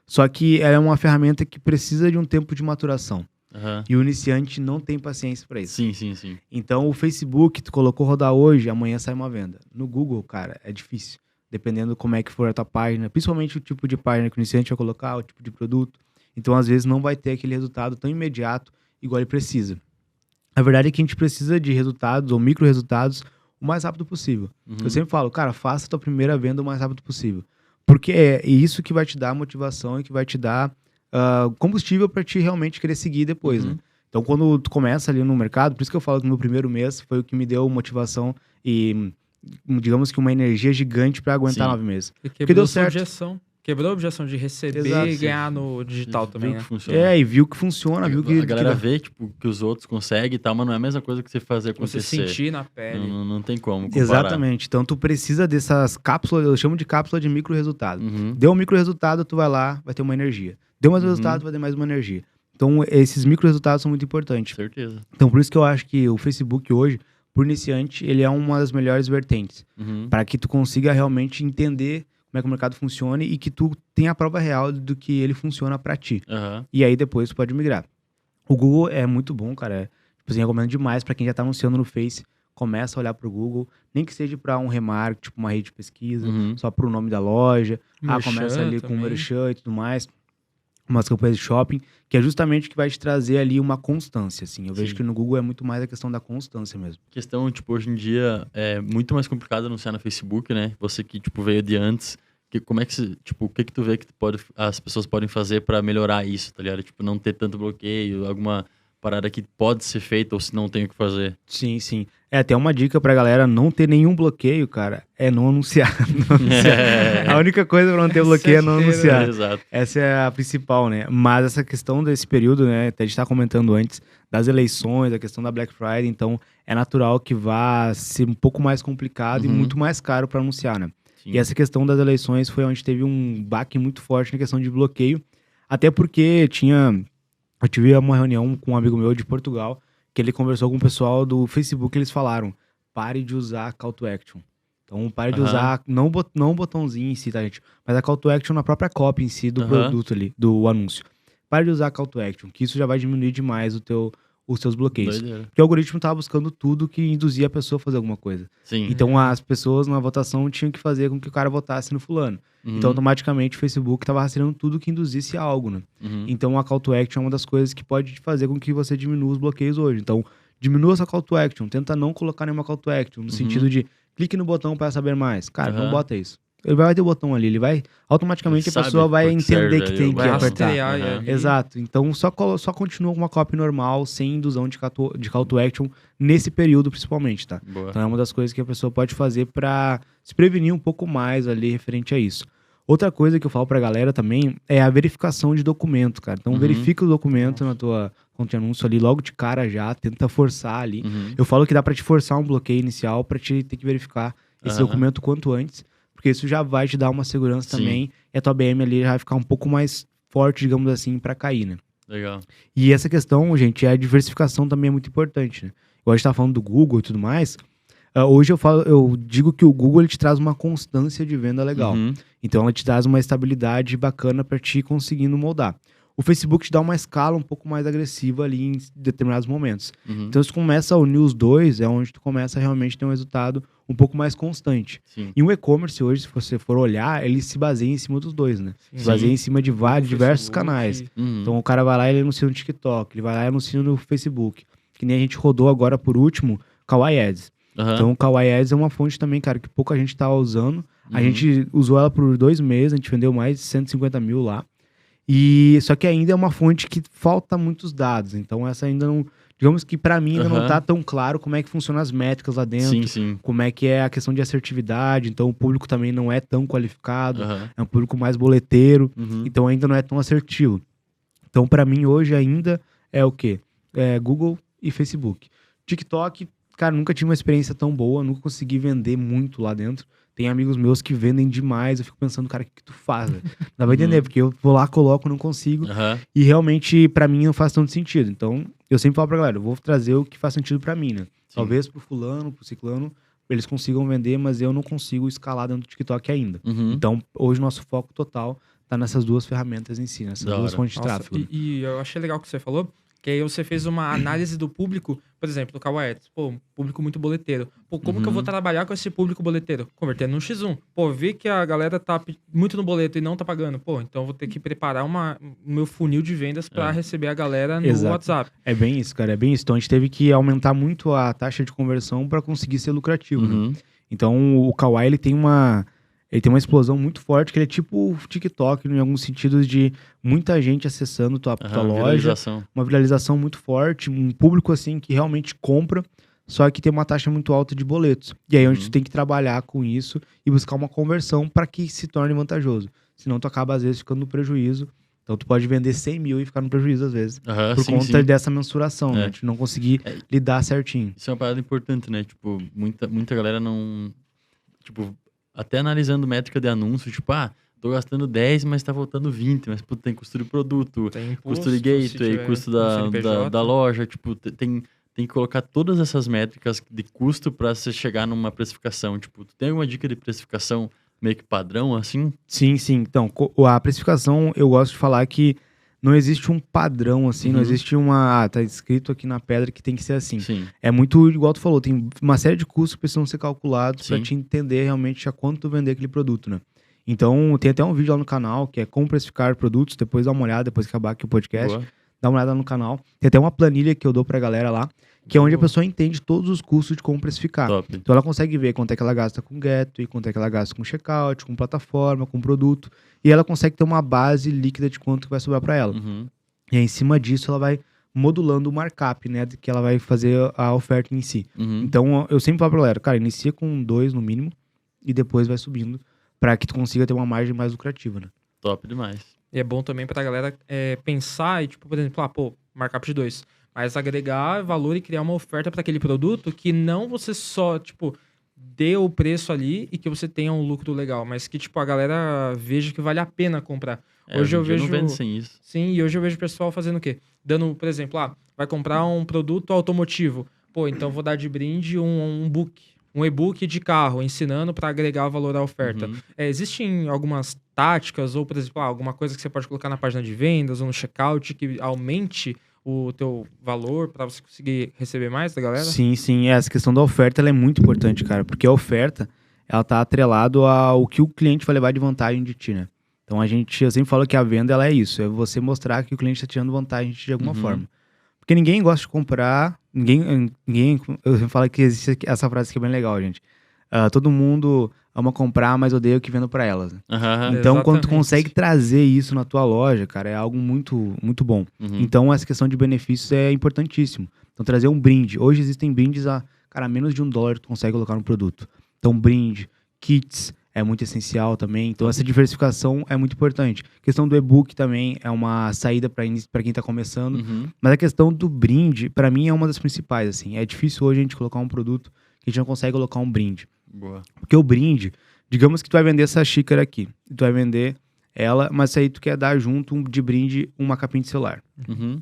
Só que ela é uma ferramenta que precisa de um tempo de maturação. Aham. E o iniciante não tem paciência para isso. Sim. Então, o Facebook, tu colocou rodar hoje, amanhã sai uma venda. No Google, cara, é difícil. Dependendo como é que for a tua página, principalmente o tipo de página que o iniciante vai colocar, o tipo de produto. Então, às vezes, não vai ter aquele resultado tão imediato igual ele precisa. A verdade é que a gente precisa de resultados ou micro resultados o mais rápido possível. Uhum. Eu sempre falo, cara, faça a tua primeira venda o mais rápido possível. Porque é isso que vai te dar motivação e que vai te dar combustível para te realmente querer seguir depois, Uhum. né? Então, quando tu começa ali no mercado, por isso que eu falo que o meu primeiro mês foi o que me deu motivação e, digamos que uma energia gigante para aguentar Sim. 9 meses. E deu quebrou sua certo. objeção. Quebrou a objeção de receber Exato, e sim. ganhar no digital também, Viu né? que funciona. É, e viu que funciona, viu que... A galera que... vê, tipo, que os outros conseguem e tal, mas não é a mesma coisa que você fazer Você acontecer. sentir na pele. Não tem como comparar. Exatamente. Então, tu precisa dessas cápsulas, eu chamo de cápsula de micro resultado. Uhum. Deu um micro resultado, tu vai lá, vai ter uma energia. Deu mais resultado, vai ter mais uma energia. Então, esses micro resultados são muito importantes. Certeza. Então, por isso que eu acho que o Facebook hoje, por iniciante, ele é uma das melhores vertentes. Uhum. Para que tu consiga realmente entender como é que o mercado funciona e que tu tenha a prova real do que ele funciona para ti. Aham. E aí, depois, tu pode migrar. O Google é muito bom, cara. Tipo assim, recomendo demais para quem já tá anunciando no Face. Começa a olhar pro Google, nem que seja para um remarketing, tipo uma rede de pesquisa, Uhum. só pro nome da loja. Merchan Começa ali com o também. merchan e tudo mais. Umas campanhas de shopping, que é justamente o que vai te trazer ali uma constância, assim. Eu vejo Sim. que no Google é muito mais a questão da constância mesmo. Questão, tipo, hoje em dia é muito mais complicado anunciar no Facebook, né? Você que, tipo, veio de antes. Como é que o que tu vê que as pessoas podem fazer pra melhorar isso, tá ligado? Tipo, não ter tanto bloqueio, alguma parada que pode ser feita ou se não tem o que fazer. Sim. É, até uma dica pra galera não ter nenhum bloqueio, cara, é não anunciar. Não anunciar. É. A única coisa pra não ter bloqueio é não anunciar. Exato. Essa é a principal, né? Mas essa questão desse período, né? Até a gente tá comentando antes, das eleições, a questão da Black Friday, então é natural que vá ser um pouco mais complicado e Uhum. muito mais caro pra anunciar, né? Sim. E essa questão das eleições foi onde teve um baque muito forte na questão de bloqueio, até porque eu tive uma reunião com um amigo meu de Portugal, que ele conversou com o pessoal do Facebook, eles falaram, pare de usar call to action. Então, pare de Aham. usar, não o botãozinho em si, tá, gente? Mas a call to action na própria copy em si do Aham. produto ali, do anúncio. Pare de usar call to action, que isso já vai diminuir demais os seus bloqueios. Doideira. Porque o algoritmo tava buscando tudo que induzia a pessoa a fazer alguma coisa. Sim. Então, as pessoas na votação tinham que fazer com que o cara votasse no fulano. Uhum. Então, automaticamente, o Facebook tava rastreando tudo que induzisse a algo, né? Uhum. Então, a call to action é uma das coisas que pode fazer com que você diminua os bloqueios hoje. Então, diminua essa call to action. Tenta não colocar nenhuma call to action. No sentido de, clique no botão para saber mais. Cara, não Aham. bota isso. Ele vai ter o botão ali. Ele vai... Automaticamente, Ele a sabe pessoa vai por que entender serve que ali, tem que Vai apertar. rastrear Aham. ali. Exato. Então, só continua com uma copy normal, sem induzão de call to action, nesse período, principalmente, tá? Boa. Então, é uma das coisas que a pessoa pode fazer para se prevenir um pouco mais ali referente a isso. Outra coisa que eu falo pra galera também é a verificação de documento, cara. Então, Uhum. verifica o documento na tua conta de anúncio ali, logo de cara já, tenta forçar ali. Uhum. Eu falo que dá pra te forçar um bloqueio inicial pra te ter que verificar esse Aham. documento quanto antes, porque isso já vai te dar uma segurança Sim. também, e a tua BM ali já vai ficar um pouco mais forte, digamos assim, pra cair, né? Legal. E essa questão, gente, a diversificação também é muito importante, né? Igual a gente tá falando do Google e tudo mais, hoje eu digo que o Google ele te traz uma constância de venda legal. Uhum. Então ela te traz uma estabilidade bacana pra ti conseguindo moldar. O Facebook te dá uma escala um pouco mais agressiva ali em determinados momentos. Uhum. Então se tu começa a unir os dois, é onde tu começa a realmente ter um resultado um pouco mais constante. Sim. E o e-commerce hoje, se você for olhar, ele se baseia em cima dos dois, né? Sim. Se baseia em cima de vários, diversos Facebook, canais. Uhum. Então o cara vai lá e ele anuncia no TikTok, ele vai lá e anuncia no Facebook. Que nem a gente rodou agora por último, Kawaii Ads. Aham. Então, o Kawaii Ads é uma fonte também, cara, que pouca gente tá usando. A Uhum. gente usou ela por 2 meses, a gente vendeu mais de 150 mil lá. E só que ainda é uma fonte que falta muitos dados. Então, essa ainda não... Digamos que pra mim ainda não Aham. tá tão claro como é que funcionam as métricas lá dentro. Sim, sim. Como é que é a questão de assertividade. Então, o público também não é tão qualificado. Aham. É um público mais boleteiro. Uhum. Então, ainda não é tão assertivo. Então, pra mim, hoje ainda é o quê? É Google e Facebook. TikTok, cara, nunca tive uma experiência tão boa. Nunca consegui vender muito lá dentro. Tem amigos meus que vendem demais. Eu fico pensando, cara, o que tu faz? Velho? Não dá pra entender, porque eu vou lá, coloco, não consigo. Aham. E realmente, pra mim, não faz tanto sentido. Então, eu sempre falo pra galera, eu vou trazer o que faz sentido pra mim, né? Sim. Talvez pro fulano, pro ciclano, eles consigam vender, mas eu não consigo escalar dentro do TikTok ainda. Uhum. Então, hoje, nosso foco total tá nessas duas ferramentas em si, nessas Da duas hora. fontes de Nossa, tráfego. e eu achei legal o que você falou, que aí você fez uma análise do público, por exemplo, do Kawaii Ads. Pô, um público muito boleteiro. Pô, como que eu vou trabalhar com esse público boleteiro? Convertendo num X1. Pô, vi que a galera tá muito no boleto e não tá pagando. Pô, então eu vou ter que preparar o meu funil de vendas pra receber a galera no Exato. WhatsApp. É bem isso, cara, é bem isso. Então, a gente teve que aumentar muito a taxa de conversão pra conseguir ser lucrativo, né? Uhum. Então, o Kawaii, ele tem uma explosão muito forte, que ele é tipo o TikTok, em alguns sentidos de muita gente acessando tua Aham. loja, Viralização. uma viralização muito forte, um público, assim, que realmente compra, só que tem uma taxa muito alta de boletos. E aí, onde tu tem que trabalhar com isso e buscar uma conversão para que se torne vantajoso. Senão, tu acaba, às vezes, ficando no prejuízo. Então, tu pode vender 100 mil e ficar no prejuízo, às vezes, Aham, por sim, conta sim. dessa mensuração, né? É. De não conseguir lidar certinho. Isso é uma parada importante, né? Tipo, muita galera não... Tipo, até analisando métrica de anúncio, tipo, tô gastando 10, mas tá voltando 20. Mas, pô, tem custo de produto, Tem custo de imposto, se gateway, tiver custo um da CNPJ. loja. Tipo, tem que colocar todas essas métricas de custo pra você chegar numa precificação. Tipo, tu tem alguma dica de precificação meio que padrão, assim? Sim, sim. Então, a precificação, eu gosto de falar que não existe um padrão, assim, não existe tá escrito aqui na pedra que tem que ser assim. Sim. É muito, igual tu falou, tem uma série de custos que precisam ser calculados pra Sim. te entender realmente a quanto tu vender aquele produto, né? Então, tem até um vídeo lá no canal, que é como precificar produtos, depois dá uma olhada, depois que acabar aqui o podcast, Boa. dá uma olhada no canal. Tem até uma planilha que eu dou pra galera lá, que é onde a pessoa entende todos os custos de como precificar. Top. Então ela consegue ver quanto é que ela gasta com gateway, quanto é que ela gasta com checkout, com plataforma, com produto. E ela consegue ter uma base líquida de quanto que vai sobrar para ela. Uhum. E aí, em cima disso, ela vai modulando o markup, né? Que ela vai fazer a oferta em si. Uhum. Então, eu sempre falo pra galera, cara, inicia com 2 no mínimo e depois vai subindo para que tu consiga ter uma margem mais lucrativa, né? Top demais. E é bom também pra galera pensar e, tipo, por exemplo, markup de 2. Mas agregar valor e criar uma oferta para aquele produto que não você só, tipo, dê o preço ali e que você tenha um lucro legal, mas que, tipo, a galera veja que vale a pena comprar. Hoje eu em dia vejo... não vende sem isso. Sim, e hoje eu vejo o pessoal fazendo o quê? Dando, por exemplo, vai comprar um produto automotivo. Pô, então vou dar de brinde um e-book de carro, ensinando para agregar valor à oferta. Uhum. Existem algumas táticas ou, por exemplo, alguma coisa que você pode colocar na página de vendas ou no checkout que aumente o teu valor para você conseguir receber mais da galera? Sim, sim. Essa questão da oferta ela é muito importante, cara. Porque a oferta, ela tá atrelado ao que o cliente vai levar de vantagem de ti, né? Então, eu sempre falo que a venda, ela é isso. É você mostrar que o cliente está tirando vantagem de alguma forma. Porque ninguém gosta de comprar... Eu sempre falo que existe essa frase que é bem legal, gente. Todo mundo ama comprar, mas odeia o que vendo para elas. Né? Aham. Então, quando tu Exatamente. consegue trazer isso na tua loja, cara, é algo muito, muito bom. Uhum. Então, essa questão de benefícios é importantíssimo. Então, trazer um brinde. Hoje existem brindes a menos de $1 tu consegue colocar no produto. Então, brinde, kits é muito essencial também. Então, essa diversificação é muito importante. A questão do e-book também é uma saída para quem tá começando. Uhum. Mas a questão do brinde, para mim, é uma das principais, assim. É difícil hoje a gente colocar um produto que a gente não consegue colocar um brinde. Boa. Porque o brinde, digamos que tu vai vender essa xícara aqui. Tu vai vender ela, mas aí tu quer dar junto de brinde uma capinha de celular. Uhum.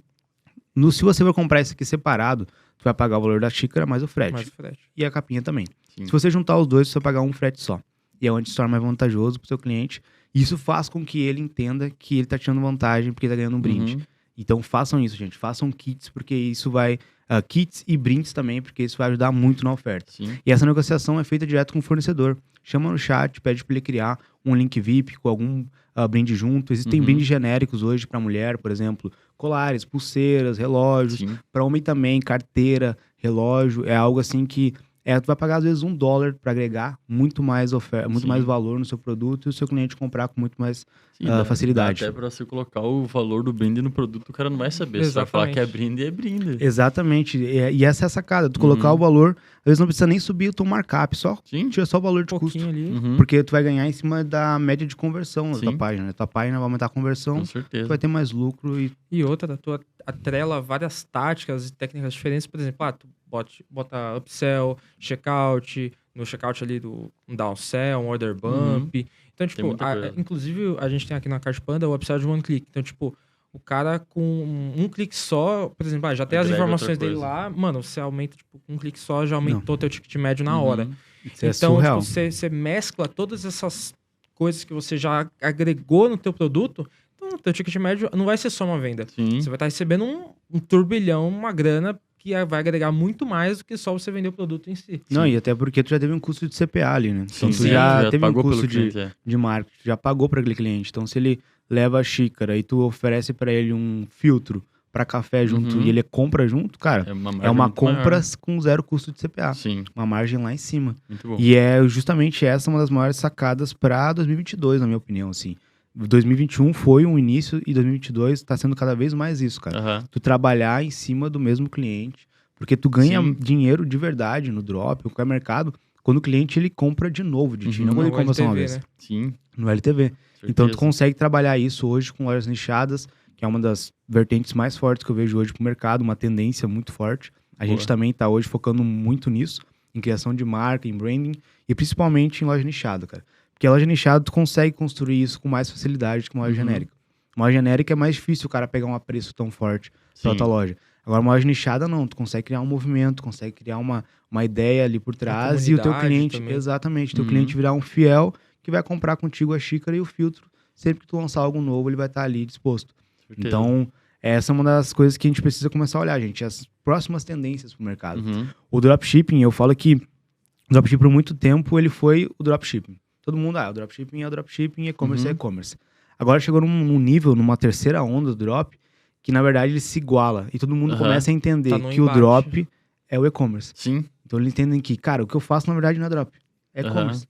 Se você for comprar isso aqui separado, tu vai pagar o valor da xícara mais o frete. Mais frete. E a capinha também. Sim. Se você juntar os dois, você vai pagar um frete só. E é onde se torna mais vantajoso pro seu cliente. E isso faz com que ele entenda que ele tá tirando vantagem porque tá ganhando um brinde. Uhum. Então façam isso, gente. Façam kits, porque isso vai... kits e brindes também, porque isso vai ajudar muito na oferta. Sim. E essa negociação é feita direto com o fornecedor. Chama no chat, pede para ele criar um link VIP com algum brinde junto. Existem brindes genéricos hoje para mulher, por exemplo, colares, pulseiras, relógios. Sim. Para homem também, carteira, relógio. É algo assim que tu vai pagar às vezes $1 para agregar muito mais oferta, muito Sim. mais valor no seu produto e o seu cliente comprar com muito mais Sim, dá facilidade. até pra você colocar o valor do brinde no produto, o cara não vai saber. Você vai falar que é Exatamente. brinde. Exatamente. E essa é a sacada. Tu colocar o valor, às vezes não precisa nem subir o teu markup, só Sim. tira só o valor Um de custo. pouquinho ali. Uhum. Porque tu vai ganhar em cima da média de conversão da Sim. tua página. Né? Tua página vai aumentar a conversão, Com tu certeza. vai ter mais lucro e E outra, tu atrela várias táticas e técnicas diferentes. Por exemplo, tu bota upsell, checkout, no checkout ali do um downsell, um order bump. Então, tipo, muita coisa. inclusive a gente tem aqui na Card Panda o upsell de one click. Então, tipo, o cara com um clique só, por exemplo, já tem as Agrega informações outra dele coisa. lá, mano, você aumenta, tipo, com um clique só, já aumentou teu ticket médio na hora. Uhum. isso é Então, surreal. tipo, você mescla todas essas coisas que você já agregou no teu produto, então, teu ticket médio não vai ser só uma venda. Sim. Você vai estar recebendo um turbilhão, uma grana que vai agregar muito mais do que só você vender o produto em si. Não, e até porque tu já teve um custo de CPA ali, né? Então Sim, tu já teve um pagou custo pelo cliente, de marketing, já pagou para aquele cliente. Então se ele leva a xícara e tu oferece para ele um filtro para café junto Uhum. e ele compra junto, cara, É uma, é margem uma muito maior. compra com zero custo de CPA. Sim, Uma margem lá em cima. muito bom. E é justamente essa uma das maiores sacadas para 2022, na minha opinião, assim. 2021 foi um início e 2022 tá sendo cada vez mais isso, cara. Aham. Tu trabalhar em cima do mesmo cliente, porque tu ganha Sim. dinheiro de verdade no drop, ou qualquer mercado, quando o cliente ele compra de novo de ti, Uhum. não quando ele No compra só uma LTV, vez. né? Sim, No LTV. certeza. Então tu consegue trabalhar isso hoje com lojas nichadas, que é uma das vertentes mais fortes que eu vejo hoje pro mercado, uma tendência muito forte. A gente Boa. também tá hoje focando muito nisso, em criação de marca, em branding, e principalmente em loja nichada, cara. Porque a loja nichada tu consegue construir isso com mais facilidade que uma loja Uhum. genérica. Uma loja genérica é mais difícil o cara pegar um apreço tão forte pra Sim. tua loja. Agora, uma loja nichada, não. Tu consegue criar um movimento, consegue criar uma ideia ali por trás e o teu comunidade cliente, também. exatamente, teu Uhum. cliente virar um fiel que vai comprar contigo a xícara e o filtro. Sempre que tu lançar algo novo, ele vai estar ali disposto. Certeza. Então, essa é uma das coisas que a gente precisa começar a olhar, gente. As próximas tendências pro mercado. Uhum. O dropshipping, eu falo que o dropshipping por muito tempo, ele foi o dropshipping. Todo mundo, o dropshipping é o dropshipping, e-commerce é Uhum. e-commerce. Agora chegou num nível, numa terceira onda do drop, que na verdade ele se iguala. E todo mundo Aham. começa a entender Tá no que o embate. drop é o e-commerce. Sim, Então eles entendem que, cara, o que eu faço na verdade não é drop, é Aham. e-commerce.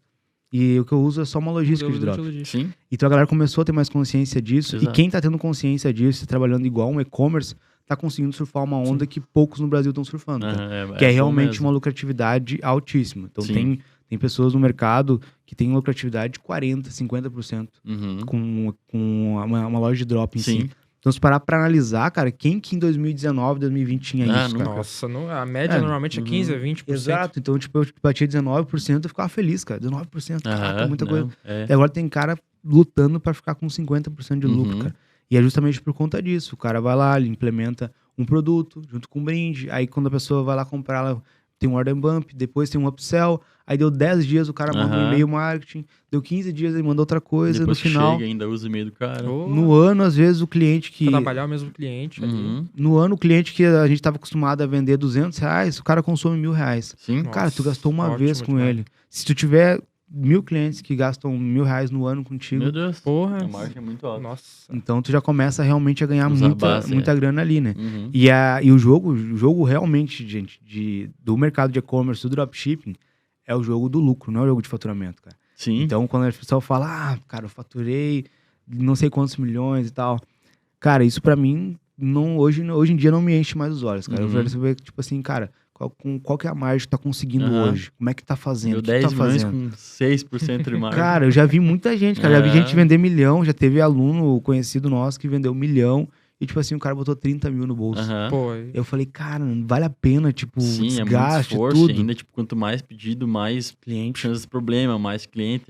E o que eu uso é só uma logística de drop. sim. Então a galera começou a ter mais consciência disso. Exato. E quem tá tendo consciência disso, e trabalhando igual um e-commerce, tá conseguindo surfar uma onda que poucos no Brasil estão surfando. cara. Aham, Que é bom realmente mesmo. uma lucratividade altíssima. Então Sim. tem pessoas no mercado que tem lucratividade de 40%, 50% Uhum. com uma loja de drop em Sim. si. Então se parar pra analisar, cara, quem que em 2019, 2020 tinha Ah, isso, não. cara? Nossa, a média É, normalmente é 15% a 20%. Exato. Então, tipo, eu batia 19%, eu ficava feliz, cara. 19%, caraca, Aham, muita não, coisa. é. E agora tem cara lutando pra ficar com 50% de lucro, Uhum. cara. E é justamente por conta disso. O cara vai lá, ele implementa um produto junto com um brinde. Aí quando a pessoa vai lá comprar, ela tem um order bump, depois tem um upsell. Aí deu 10 dias, o cara manda um Aham. e-mail marketing. Deu 15 dias, ele manda outra coisa. Depois No que final, chega, ainda usa o e-mail do cara. no ano, às vezes, o cliente que... Trabalhar o mesmo cliente ali. Uhum. No ano, o cliente que a gente tava acostumado a vender R$200, o cara consome R$1.000. Sim. Nossa, Cara, tu gastou uma ótimo vez com demais. ele. Se tu tiver 1.000 clientes que gastam R$1.000 no ano contigo, Meu Deus. Porra. A margem é muito alta. Nossa. então tu já começa realmente a ganhar Usar a base, muita grana ali, né? Uhum. E o jogo realmente, gente, do mercado de e-commerce, do dropshipping, é o jogo do lucro, não é o jogo de faturamento, cara. Sim. Então, quando a pessoa fala, cara, eu faturei não sei quantos milhões e tal. Cara, isso pra mim, hoje em dia não me enche mais os olhos, cara. Uhum. Eu quero saber, tipo assim, cara, qual que é a margem que tá conseguindo Aham. hoje? Como é que tá fazendo? Deu O que 10 tá milhões fazendo? com 6% de margem. Cara, eu já vi muita gente, cara. Já vi É. gente vender 1 milhão, já teve aluno conhecido nosso que vendeu 1 milhão e, tipo assim, o cara botou 30 mil no bolso. Aham. Pô, Eu falei, cara, vale a pena, tipo, Sim, é muito desgaste, esforço. tudo. E ainda, tipo, quanto mais pedido, mais Cliente, chance de problema, mais cliente.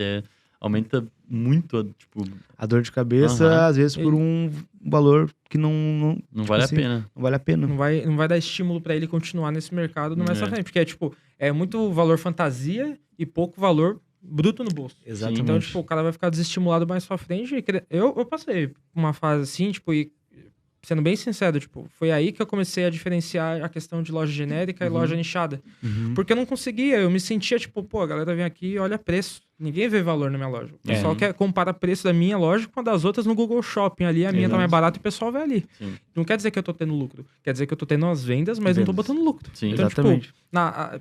Aumenta muito, tipo, a dor de cabeça, Aham. às vezes, por um valor que não não tipo vale assim, a pena. não vale a pena. não vai dar estímulo pra ele continuar nesse mercado no mais pra É. frente. Porque é tipo, é muito valor fantasia e pouco valor bruto no bolso. Exatamente. Então, tipo, o cara vai ficar desestimulado mais pra frente. Eu passei por uma fase assim, tipo, e sendo bem sincero, tipo, foi aí que eu comecei a diferenciar a questão de loja genérica e loja nichada. Uhum. Porque eu não conseguia, eu me sentia tipo, pô, a galera vem aqui e olha preço. Ninguém vê valor na minha loja. O pessoal É. quer comparar preço da minha loja com a das outras no Google Shopping ali. A minha tá mais barata e o pessoal vê ali. Sim. Não quer dizer que eu tô tendo lucro. Quer dizer que eu tô tendo as vendas, mas não tô Vendas. botando lucro. Sim. Então, Exatamente. tipo,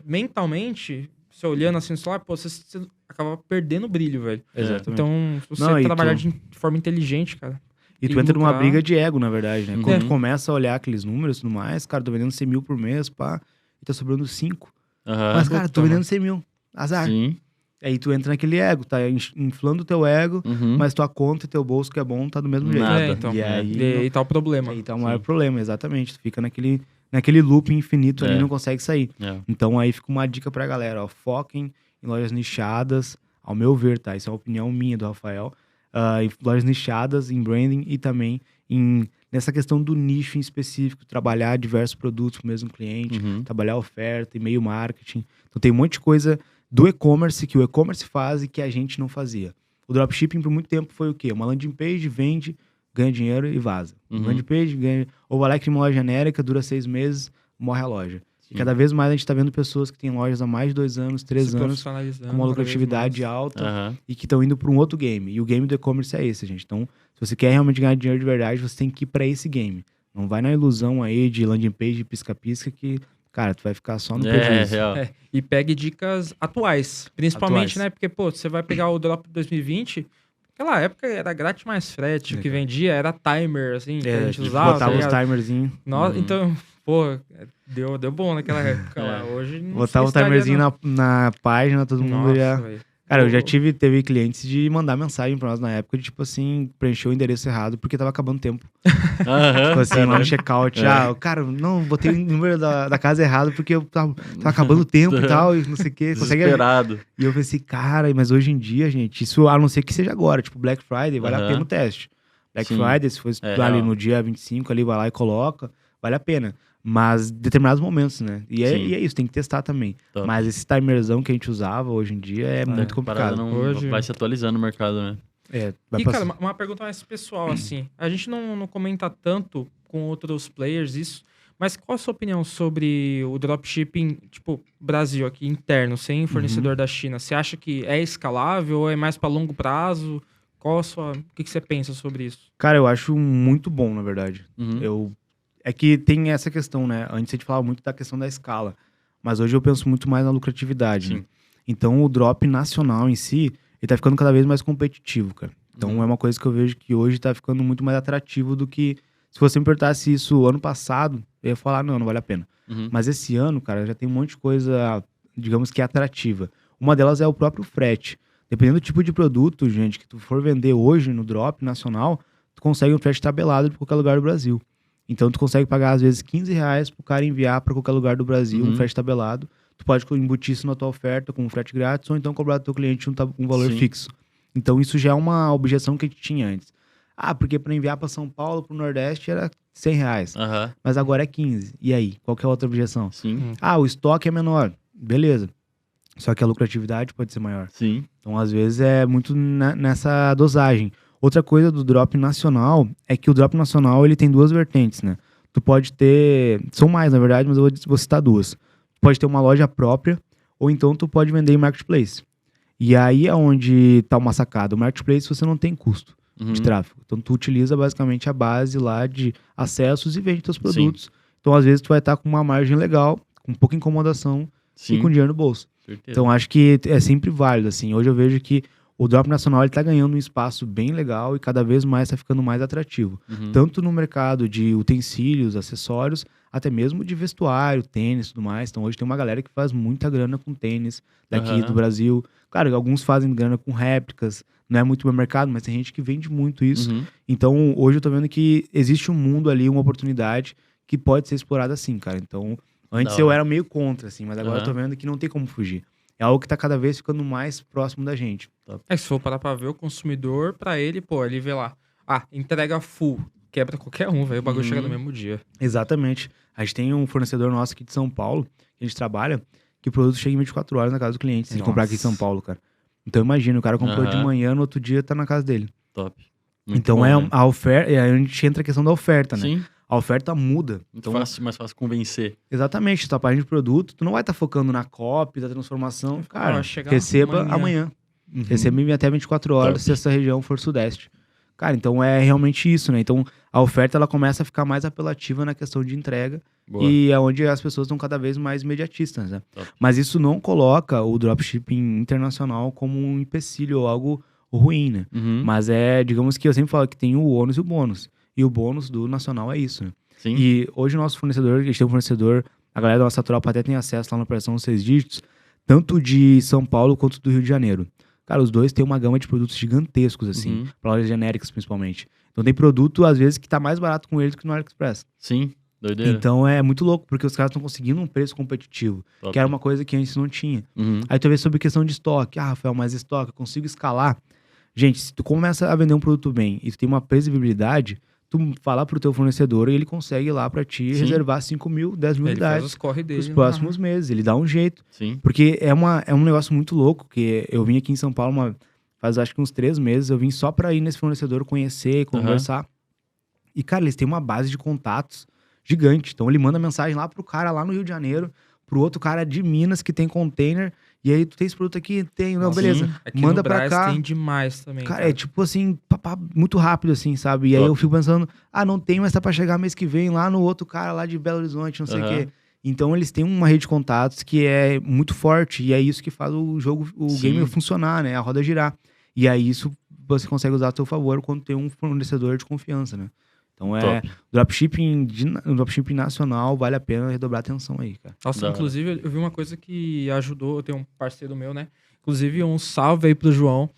mentalmente, você olhando assim no celular, pô, você acaba perdendo o brilho, velho. Exatamente. Então, se você Não, e trabalhar tu- de forma inteligente, cara. E tu E entra numa lucrar. briga de ego, na verdade, né? Quando É. tu começa a olhar aqueles números e tudo mais, cara, tô vendendo 100 mil por mês, pá, e tá sobrando 5. Aham. Mas, cara, tô Puta, vendendo 100 mil. Azar. Sim. Aí tu entra naquele ego, tá inflando o teu ego, Uhum. mas tua conta e teu bolso que é bom tá do mesmo jeito. Nada. É, então. E aí, E aí tá o problema. aí tá o maior Sim. problema, exatamente. Tu fica naquele loop infinito ali É. e não consegue sair. É. Então aí fica uma dica pra galera, ó, foquem em lojas nichadas, ao meu ver, tá? Isso é uma opinião minha do Rafael. Em lojas nichadas, em branding e também nessa questão do nicho em específico, trabalhar diversos produtos pro mesmo cliente, Uhum. trabalhar oferta, e-mail marketing. Então tem um monte de coisa do e-commerce que o e-commerce faz e que a gente não fazia. O dropshipping por muito tempo foi o quê? Uma landing page, vende, ganha dinheiro e vaza. Uhum. Landing page, ganha... Ou vai lá e cria uma loja genérica, dura 6 meses, morre a loja. E Sim. cada vez mais a gente tá vendo pessoas que têm lojas há mais de 2 anos, 3 Se anos, profissionalizando com uma cada vez lucratividade mais. alta Aham. e que estão indo para um outro game. E o game do e-commerce é esse, gente. Então, se você quer realmente ganhar dinheiro de verdade, você tem que ir para esse game. Não vai na ilusão aí de landing page, pisca-pisca, que, cara, tu vai ficar só no É, prejuízo. real. É, e pegue dicas atuais. Principalmente, Atuais. né? Porque, pô, você vai pegar o Drop 2020. Naquela época era grátis mais frete. O que vendia era timer, assim, que a gente usava. Botava tá os ligado? timerzinhos. Nossa, Uhum. então, pô, deu bom naquela época lá. Hoje não Botava o sei se daria, timerzinho não. na página, todo mundo Nossa, já... velho. Cara, eu já teve clientes de mandar mensagem pra nós na época de, tipo assim, preencher o endereço errado porque tava acabando o tempo. Aham. Tipo assim, lá no Caralho. checkout, É. cara, não, botei o número da casa errado porque eu tava acabando o tempo e tal, e não sei o quê. Consegue... Desesperado. E eu pensei, cara, mas hoje em dia, gente, isso a não ser que seja agora, tipo Black Friday, vale a Aham. pena o teste. Black Sim. Friday, se for É ali real. no dia 25, ali vai lá e coloca, vale a pena. Mas determinados momentos, né? E é Sim. isso, tem que testar também. Top. Mas esse timerzão que a gente usava hoje em dia é muito A complicado. parada não Hoje- vai se atualizando o mercado, né? Vai E, passar. cara, uma pergunta mais pessoal, assim. A gente não comenta tanto com outros players isso, mas qual a sua opinião sobre o dropshipping, tipo, Brasil aqui, interno, sem fornecedor da China? Você acha que é escalável ou é mais para longo prazo? O que você pensa sobre isso? Cara, eu acho muito bom, na verdade. Uhum. É que tem essa questão, né? Antes a gente falava muito da questão da escala, mas hoje eu penso muito mais na lucratividade, Sim. né? Então o drop nacional em si, ele tá ficando cada vez mais competitivo, cara. Então Uhum. é uma coisa que eu vejo que hoje tá ficando muito mais atrativo do que... Se você me perguntasse isso ano passado, eu ia falar, não vale a pena. Uhum. Mas esse ano, cara, já tem um monte de coisa, digamos que atrativa. Uma delas é o próprio frete. Dependendo do tipo de produto, gente, que tu for vender hoje no drop nacional, tu consegue um frete tabelado de qualquer lugar do Brasil. Então tu consegue pagar às vezes R$15 pro cara enviar para qualquer lugar do Brasil, Uhum. um frete tabelado. Tu pode embutir isso na tua oferta com um frete grátis ou então cobrar do teu cliente um valor Sim. fixo. Então isso já é uma objeção que a gente tinha antes. Ah, porque para enviar para São Paulo, pro Nordeste era R$100, Aham. mas agora é 15. E aí, qual que é a outra objeção? Sim. Ah, o estoque é menor. Beleza. Só que a lucratividade pode ser maior. Sim. Então, às vezes, é muito nessa dosagem. Outra coisa do drop nacional é que o drop nacional ele tem duas vertentes, né? Tu pode ter... São mais, na verdade, mas eu vou citar duas. Tu pode ter uma loja própria ou então tu pode vender em marketplace. E aí é onde tá uma sacada. O marketplace você não tem custo Uhum. de tráfego. Então, tu utiliza basicamente a base lá de acessos e vende teus produtos. Então, às vezes, tu vai estar com uma margem legal, com pouca incomodação Sim. e com dinheiro no bolso. Certeza. Então, acho que é sempre válido, assim. Hoje eu vejo que o drop nacional ele tá ganhando um espaço bem legal e cada vez mais tá ficando mais atrativo. Uhum. Tanto no mercado de utensílios, acessórios, até mesmo de vestuário, tênis e tudo mais. Então, hoje tem uma galera que faz muita grana com tênis daqui Aham. do Brasil. Claro, alguns fazem grana com réplicas. Não é muito meu mercado, mas tem gente que vende muito isso. Uhum. Então, hoje eu tô vendo que existe um mundo ali, uma oportunidade que pode ser explorada assim, cara. Então, antes Da eu hora. era meio contra, assim, mas agora eu tô vendo que não tem como fugir. É algo que tá cada vez ficando mais próximo da gente. É, se for parar pra ver o consumidor, pra ele, pô, ele vê lá. Ah, entrega full. Quebra qualquer um, velho. O bagulho Uhum. chega no mesmo dia. Exatamente. A gente tem um fornecedor nosso aqui de São Paulo, que a gente trabalha, que o produto chega em 24 horas na casa do cliente, se ele Nossa. comprar aqui em São Paulo, cara. Então imagina, o cara comprou de Aham. manhã, no outro dia tá na casa dele. Top. Muito Então bom, é né? a oferta, e aí a gente entra a questão da oferta, né? Sim. A oferta muda. Muito Então, mais fácil convencer. exatamente, tua página de produto, tu não vai estar focando na copy, da transformação. Cara, vai chegar receba amanhã. amanhã. Receba em até 24 horas Top. se essa região for sudeste. Cara, então é realmente isso, né? Então a oferta ela começa a ficar mais apelativa na questão de entrega. Boa. E é onde as pessoas estão cada vez mais imediatistas, né? Top. Mas isso não coloca o dropshipping internacional como um empecilho ou algo ruim, né? Uhum. Mas digamos que eu sempre falo que tem o ônus e o bônus. E o bônus do nacional é isso, né? Sim. E hoje o nosso fornecedor, a gente tem um fornecedor, a galera da nossa tropa até tem acesso lá na operação 6 dígitos, tanto de São Paulo quanto do Rio de Janeiro. Cara, os dois têm uma gama de produtos gigantescos, assim, Uhum. para lojas genéricas principalmente. Então tem produto, às vezes, que tá mais barato com eles do que no AliExpress. Sim, doideira. Então é muito louco, porque os caras estão conseguindo um preço competitivo, Top. que era uma coisa que antes não tinha. Uhum. Aí tu vê sobre questão de estoque. Ah, Rafael, mas estoque, eu consigo escalar. Gente, se tu começa a vender um produto bem e tu tem uma previsibilidade, tu falar pro teu fornecedor e ele consegue ir lá pra ti Sim. reservar 5 mil, 10 mil Ele faz unidades os corre dele. pros próximos meses. Ele dá um jeito. Sim. Porque é um negócio muito louco, que eu vim aqui em São Paulo faz acho que uns 3 meses, eu vim só pra ir nesse fornecedor, conhecer, conversar. E, cara, eles têm uma base de contatos gigante. Então ele manda mensagem lá pro cara lá no Rio de Janeiro, pro outro cara de Minas que tem container, e aí tu tem esse produto aqui? Tem, não, Nossa, beleza. Aqui Manda no pra Brás cá. tem demais também. Cara, é tipo assim, muito rápido assim, sabe? E aí Top. eu fico pensando, não tem, mas tá pra chegar mês que vem lá no outro cara lá de Belo Horizonte, não sei o Aham. quê. Então eles têm uma rede de contatos que é muito forte, e é isso que faz o jogo, o Sim. game funcionar, né? A roda girar. E aí isso você consegue usar a seu favor quando tem um fornecedor de confiança, né? Então Top. dropshipping nacional, vale a pena redobrar a atenção aí, cara. Nossa, Da hora. inclusive, eu vi uma coisa que ajudou. Eu tenho um parceiro meu, né? Inclusive, um salve aí pro João.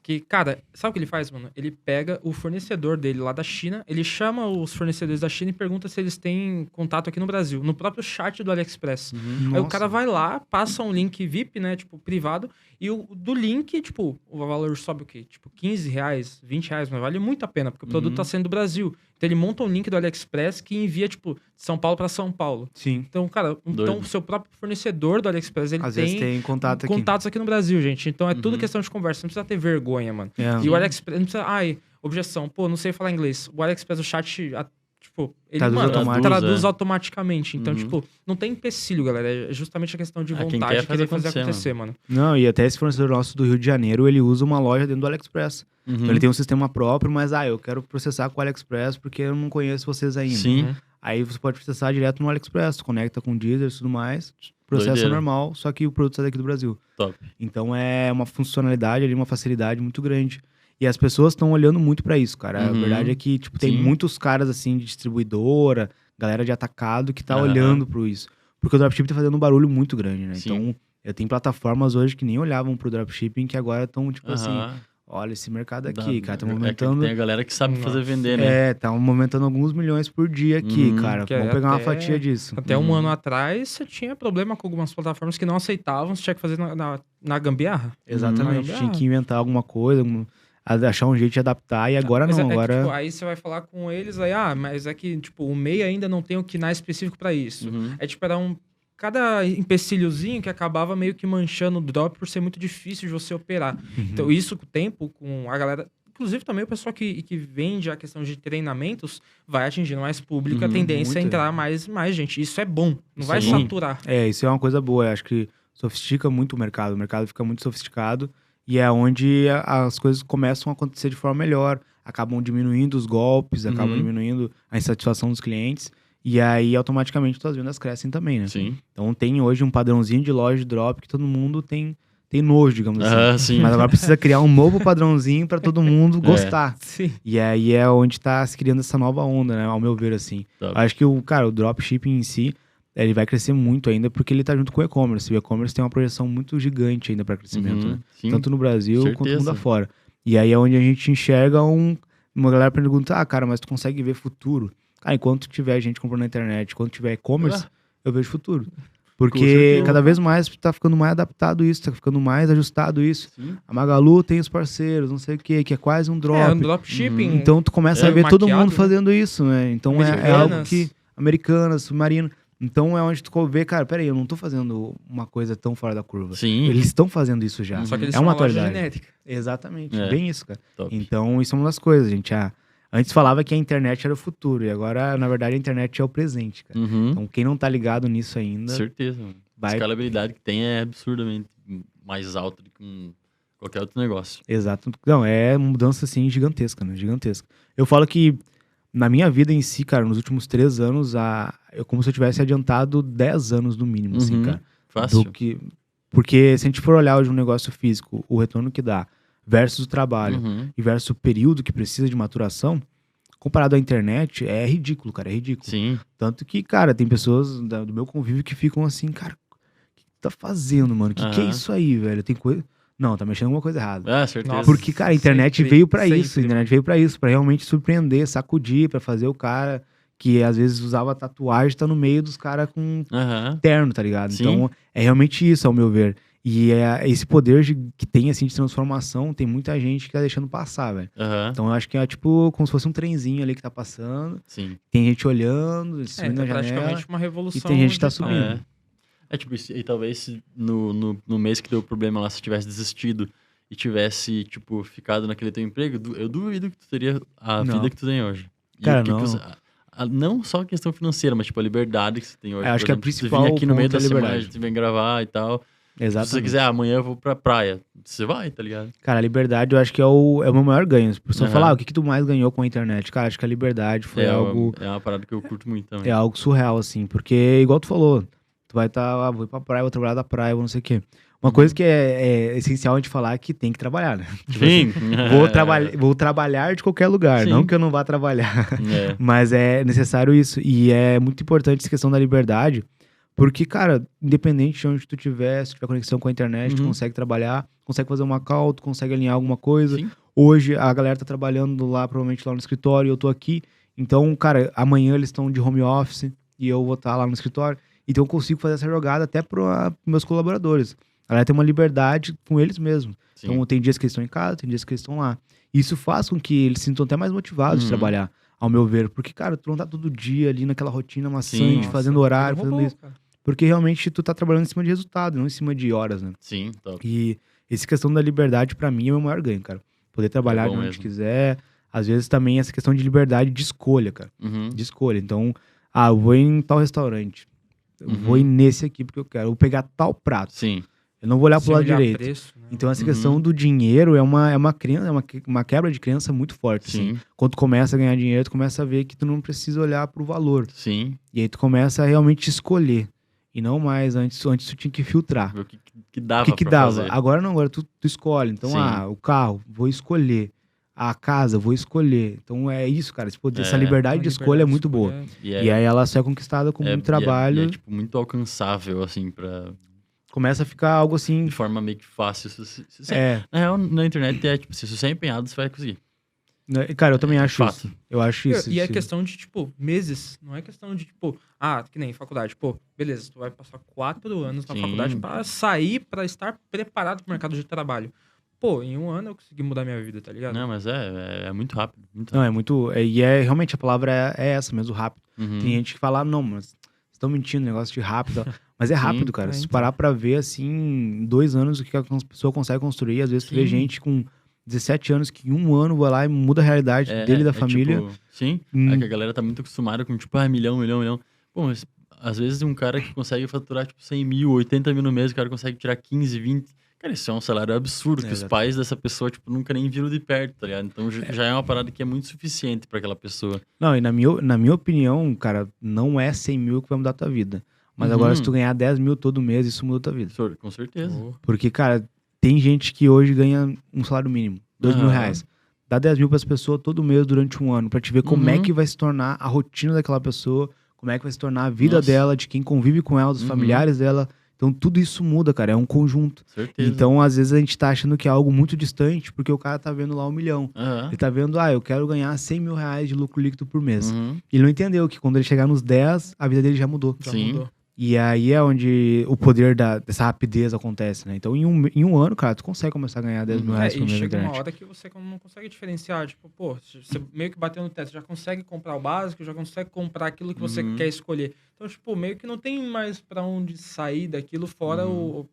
Que, cara, sabe o que ele faz, mano? Ele pega o fornecedor dele lá da China, ele chama os fornecedores da China e pergunta se eles têm contato aqui no Brasil, no próprio chat do AliExpress. Uhum. Aí o Nossa. cara vai lá, passa um link VIP, né? Tipo, privado. E do link, tipo, o valor sobe o quê? Tipo, R$15, R$20, mas vale muito a pena, porque o produto Uhum. tá saindo do Brasil. Então ele monta um link do AliExpress que envia, tipo, de São Paulo pra São Paulo. Sim. Então, cara, Doido. o seu próprio fornecedor do AliExpress, ele Às vezes tem tem contato aqui. contatos aqui no Brasil, gente. Então é tudo Uhum. questão de conversa. Não precisa ter vergonha, mano. É. E o AliExpress, não precisa... Ai, objeção. Pô, não sei falar inglês. O AliExpress, o chat... tipo, ele Traduz mano, automático. traduz É. automaticamente. Então, Uhum. tipo, não tem empecilho, galera. É justamente a questão de Quem vontade quer de querer fazer fazer acontecer, mano. Não, e até esse fornecedor nosso do Rio de Janeiro, ele usa uma loja dentro do AliExpress. Uhum. Então ele tem um sistema próprio, mas eu quero processar com o AliExpress porque eu não conheço vocês ainda. Sim. Uhum. Aí você pode processar direto no AliExpress, tu conecta com o Deezer e tudo mais, processa Doideira. normal, só que o produto sai daqui do Brasil. Top. Então é uma funcionalidade ali, uma facilidade muito grande. E as pessoas estão olhando muito pra isso, cara. A Uhum. verdade é que, tipo, tem Sim. muitos caras, assim, de distribuidora, galera de atacado que tá Aham. olhando pro isso. Porque o dropshipping tá fazendo um barulho muito grande, né? Sim. Então, eu tenho plataformas hoje que nem olhavam pro dropshipping, que agora estão, tipo assim, Aham. olha esse mercado aqui, cara, tá É que movimentando... tem a galera que sabe fazer vender, né? tá movimentando alguns milhões por dia aqui, Uhum. cara. Que Vamos é pegar uma até- fatia disso. Até um Uhum. ano atrás, você tinha problema com algumas plataformas que não aceitavam. Você tinha que fazer na gambiarra. Exatamente. Uhum. Tinha que inventar alguma coisa, achar um jeito de adaptar, e agora Mas não, é agora... que, tipo, aí você vai falar com eles, aí, mas é que, tipo, o MEI ainda não tem o KNAI específico pra isso. Uhum. É tipo, era cada empecilhozinho que acabava meio que manchando o drop por ser muito difícil de você operar. Uhum. Então, isso com o tempo, com a galera... Inclusive, também o pessoal que vende a questão de treinamentos vai atingindo mais público, a Uhum, tendência é muito. entrar mais gente. Isso é bom, não vai Sim. saturar. Isso é uma coisa boa. Eu acho que sofistica muito o mercado fica muito sofisticado e é onde as coisas começam a acontecer de forma melhor, acabam diminuindo os golpes, acabam Uhum. diminuindo a insatisfação dos clientes e aí automaticamente suas vendas crescem também, né? Sim. Então tem hoje um padrãozinho de loja de drop que todo mundo tem nojo, digamos assim. Ah, sim. Mas agora precisa criar um novo padrãozinho para todo mundo gostar. Sim. E aí é onde tá se criando essa nova onda, né? Ao meu ver, assim. Top. Eu acho que o dropshipping em si, ele vai crescer muito ainda porque ele tá junto com o e-commerce. O e-commerce tem uma projeção muito gigante ainda para crescimento, Uhum. né? Sim. Tanto no Brasil quanto no Certeza. mundo afora. E aí é onde a gente enxerga uma galera pergunta, cara, mas tu consegue ver futuro? Cara, enquanto tiver gente comprando na internet, enquanto tiver e-commerce, eu vejo futuro. Com Porque certeza. cada vez mais tá ficando mais adaptado isso, tá ficando mais ajustado isso. Sim. A Magalu tem os parceiros, não sei o que é quase um drop. Um dropshipping. Então tu começa É, a ver todo maquiado, mundo né? fazendo isso, né? Então é Americanas. algo que... Americanas, Submarino. Então é onde tu vê, cara, peraí, eu não tô fazendo uma coisa tão fora da curva. Sim. Eles estão fazendo isso já. Só que eles é são uma uma loja atualidade. genérica. Exatamente, É. bem isso, cara. Top. Então isso é uma das coisas, gente. Antes falava que a internet era o futuro, e agora, na verdade, a internet é o presente, cara. Uhum. Então quem não tá ligado nisso ainda, Certeza, mano. A vai... escalabilidade que tem é absurdamente mais alta do que qualquer outro negócio. Exato. Não, é uma mudança, assim, gigantesca, né? Gigantesca. Eu falo que, na minha vida em si, cara, nos últimos 3 anos, é como se eu tivesse adiantado 10 anos no mínimo, assim, cara. Fácil. Porque se a gente for olhar hoje um negócio físico, o retorno que dá versus o trabalho e versus o período que precisa de maturação, comparado à internet, é ridículo, cara, é ridículo. Sim. Tanto que, cara, tem pessoas do meu convívio que ficam assim, cara, o que tu tá fazendo, mano? Que é isso aí, velho? Tem coisa... Não, tá mexendo alguma coisa errada. Ah, certeza. Nossa, Porque, cara, a internet sempre, veio pra sempre, isso. A internet veio pra isso, pra realmente surpreender, sacudir, pra fazer o cara que às vezes usava tatuagem, tá no meio dos caras com Aham. terno, tá ligado? Sim. Então, é realmente isso, ao meu ver. E é esse poder que tem, assim, de transformação, tem muita gente que tá deixando passar, velho. Aham. Então, eu acho que é tipo como se fosse um trenzinho ali que tá passando. Sim. Tem gente olhando, subindo tá na janela. praticamente uma revolução e tem gente que tá digital. subindo. Tipo, e talvez se no mês que deu problema lá, se tivesse desistido e tivesse, tipo, ficado naquele teu emprego, eu duvido que tu teria a Não. vida que tu tem hoje. E Cara, o que não. que não só a questão financeira, mas, tipo, a liberdade que você tem hoje. Acho Por que a exemplo, principal tu vir aqui no meio ponto é da a semana, a liberdade. gente vem gravar e tal. Se você Exatamente. quiser, amanhã eu vou pra praia. Você vai, tá ligado? Cara, a liberdade eu acho que é o meu maior ganho. Se a pessoa Aham. falar, o que tu mais ganhou com a internet? Cara, acho que a liberdade foi algo... É uma parada que eu curto muito também. É algo surreal, assim, porque, igual tu falou, tu vai estar, vou ir pra praia, vou trabalhar da praia, vou não sei o quê. Uma coisa que é essencial a gente falar é que tem que trabalhar, né? Tipo Sim. assim, vou trabalhar de qualquer lugar, Sim. não que eu não vá trabalhar, É. mas é necessário isso. E é muito importante essa questão da liberdade, porque, cara, independente de onde tu estiver, se tiver conexão com a internet, tu consegue trabalhar, consegue fazer uma call, tu consegue alinhar alguma coisa. Sim. Hoje a galera tá trabalhando lá, provavelmente lá no escritório, e eu tô aqui. Então, cara, amanhã eles estão de home office e eu vou estar lá no escritório. Então eu consigo fazer essa jogada até para meus colaboradores. A galera tem uma liberdade com eles mesmos. Sim. Então tem dias que eles estão em casa, tem dias que eles estão lá. Isso faz com que eles se sintam até mais motivados de trabalhar, ao meu ver. Porque, cara, tu não tá todo dia ali naquela rotina maçante, Nossa, fazendo horário, Robô, fazendo isso. cara. Porque realmente tu tá trabalhando em cima de resultado, não em cima de horas, né? Sim, top. E essa questão da liberdade, pra mim, é o meu maior ganho, cara. Poder trabalhar bom de onde mesmo. quiser. Às vezes também essa questão de liberdade de escolha, cara. Uhum. De escolha. Então, eu vou em tal restaurante. Eu vou ir nesse aqui porque eu quero. Eu vou pegar tal prato. Sim. Eu não vou olhar pro Sem lado olhar direito. preço, né? Então, essa questão do dinheiro é uma quebra de crença muito forte. Assim. Sim. Quando tu começa a ganhar dinheiro, tu começa a ver que tu não precisa olhar pro valor. Sim. E aí tu começa a realmente escolher. E não mais antes tu tinha que filtrar. Ver o que dava O que pra dava? fazer. Agora não, agora tu escolhe. Então, Sim. o carro, vou escolher. A casa, vou escolher. Então é isso, cara. Essa É. liberdade de escolha é muito boa. E E aí ela só é conquistada com muito trabalho. E é, tipo, muito alcançável, assim, Começa a ficar algo assim. de forma meio que fácil. É. Na real, na internet tipo, se você é empenhado, você vai conseguir. Né, cara, eu também acho fato. isso. Eu acho isso. E é isso. questão de, tipo, meses. Não é questão de, tipo, que nem faculdade. Pô, beleza, tu vai passar 4 anos na Sim. faculdade pra sair, pra estar preparado pro mercado de trabalho. Pô, em 1 ano eu consegui mudar minha vida, tá ligado? Não, mas é muito rápido. Muito Não, rápido. é muito. E é realmente a palavra é essa mesmo, rápido. Uhum. Tem gente que fala, não, mas vocês estão mentindo, negócio de rápido. Mas é rápido, cara. Se então. parar pra ver, assim, em 2 anos, o que a pessoa consegue construir. Às vezes tu vê Sim. gente com 17 anos que em 1 ano vai lá e muda a realidade dele e da família. Tipo, sim, Hum. é que a galera tá muito acostumada com, tipo, milhão. Pô, mas às vezes um cara que consegue faturar, tipo, 100 mil, 80 mil no mês, o cara consegue tirar 15, 20... Cara, isso é um salário absurdo, que os exatamente. pais dessa pessoa, tipo, nunca nem viram de perto, tá ligado? Então já é uma parada que é muito suficiente pra aquela pessoa. Não, e na minha opinião, cara, não é 100 mil que vai mudar a tua vida. Mas agora, se tu ganhar 10 mil todo mês, isso muda a tua vida. Com certeza. Porque, cara, tem gente que hoje ganha um salário mínimo, 2 mil reais. Dá 10 mil pras pessoas todo mês durante 1 ano, pra te ver como é que vai se tornar a rotina daquela pessoa, como é que vai se tornar a vida Nossa. dela, de quem convive com ela, dos familiares dela. Então, tudo isso muda, cara, é um conjunto. Certeza. Então, às vezes, a gente tá achando que é algo muito distante, porque o cara tá vendo lá 1 milhão. Aham. Ele tá vendo, eu quero ganhar 100 mil reais de lucro líquido por mês. Uhum. Ele não entendeu que quando ele chegar nos 10, a vida dele já mudou. Já Sim. mudou. E aí é onde o poder dessa rapidez acontece, né? Então, em um ano, cara, tu consegue começar a ganhar 10 mil reais por E mês na chega uma internet. hora que você não consegue diferenciar. Tipo, pô, você meio que bateu no teto, já consegue comprar o básico, já consegue comprar aquilo que você quer escolher. Então, tipo, meio que não tem mais pra onde sair daquilo fora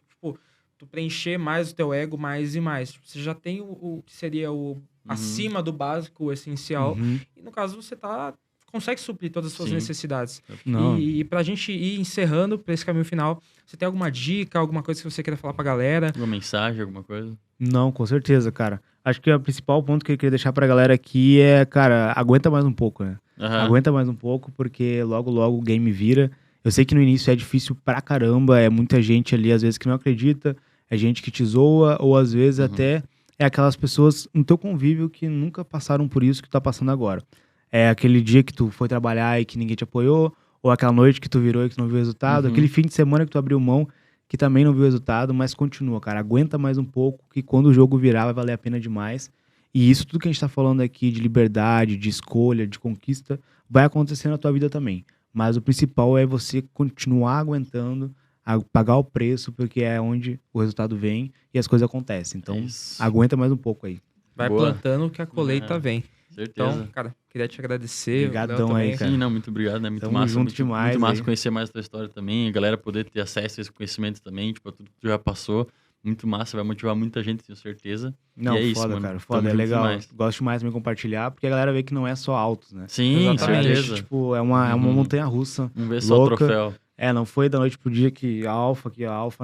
tipo, tu preencher mais o teu ego mais e mais. Tipo, você já tem o que seria o acima do básico, o essencial. Uhum. E no caso, você tá consegue suprir todas as suas Sim. necessidades. Não. E pra gente ir encerrando pra esse caminho final, você tem alguma dica, alguma coisa que você queira falar pra galera? Alguma mensagem, alguma coisa? Não, com certeza, cara. Acho que o principal ponto que eu queria deixar pra galera aqui é, cara, aguenta mais um pouco, né? Aham. Aguenta mais um pouco, porque logo, logo o game vira. Eu sei que no início é difícil pra caramba, é muita gente ali, às vezes, que não acredita, é gente que te zoa, ou às vezes até é aquelas pessoas no teu convívio que nunca passaram por isso que tu tá passando agora. É aquele dia que tu foi trabalhar e que ninguém te apoiou, ou aquela noite que tu virou e que não viu o resultado, aquele fim de semana que tu abriu mão que também não viu o resultado, mas continua, cara. Aguenta mais um pouco, que quando o jogo virar vai valer a pena demais. E isso tudo que a gente tá falando aqui de liberdade, de escolha, de conquista, vai acontecer na tua vida também. Mas o principal é você continuar aguentando, pagar o preço, porque é onde o resultado vem e as coisas acontecem. Então, Isso. aguenta mais um pouco aí. Vai Boa. plantando que a colheita vem. Certeza. Então, cara, queria te agradecer. Obrigadão Léo aí, também. cara. Sim, não, muito obrigado, né? Muito Tamo massa. junto muito, demais muito massa aí. conhecer mais a tua história também. A galera poder ter acesso a esse conhecimento também, tipo, a tudo que tu já passou. Muito massa, vai motivar muita gente, tenho certeza. Não, E é isso, foda, mano. cara. Tamo Foda, é junto legal. demais. Gosto mais de me compartilhar, porque a galera vê que não é só altos, né? Sim, Exatamente. certeza. Tipo, é uma montanha russa. Vamos ver só o louca. troféu. Não foi da noite pro dia que a Alpha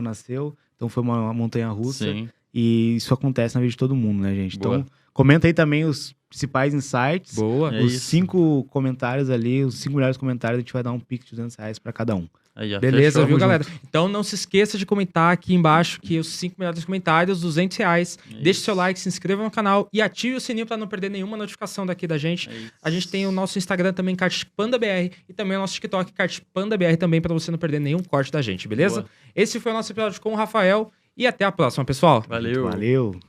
nasceu. Então foi uma montanha russa. Sim. E isso acontece na vida de todo mundo, né, gente? Boa. Então, comenta aí também os principais insights. Boa. É Os isso. 5 comentários ali, os 5 melhores comentários, a gente vai dar um Pix de R$200 pra cada um. Aí, ó, Beleza, fechou. viu, Tamo galera? Então não se esqueça de comentar aqui embaixo que os 5 melhores comentários, R$200. Deixe seu like, se inscreva no canal e ative o sininho para não perder nenhuma notificação daqui da gente. É isso. A gente tem o nosso Instagram também, KartPandaBR, e também o nosso TikTok, KartPandaBR, também para você não perder nenhum corte da gente, beleza? Boa. Esse foi o nosso episódio com o Rafael e até a próxima, pessoal. Valeu. Valeu!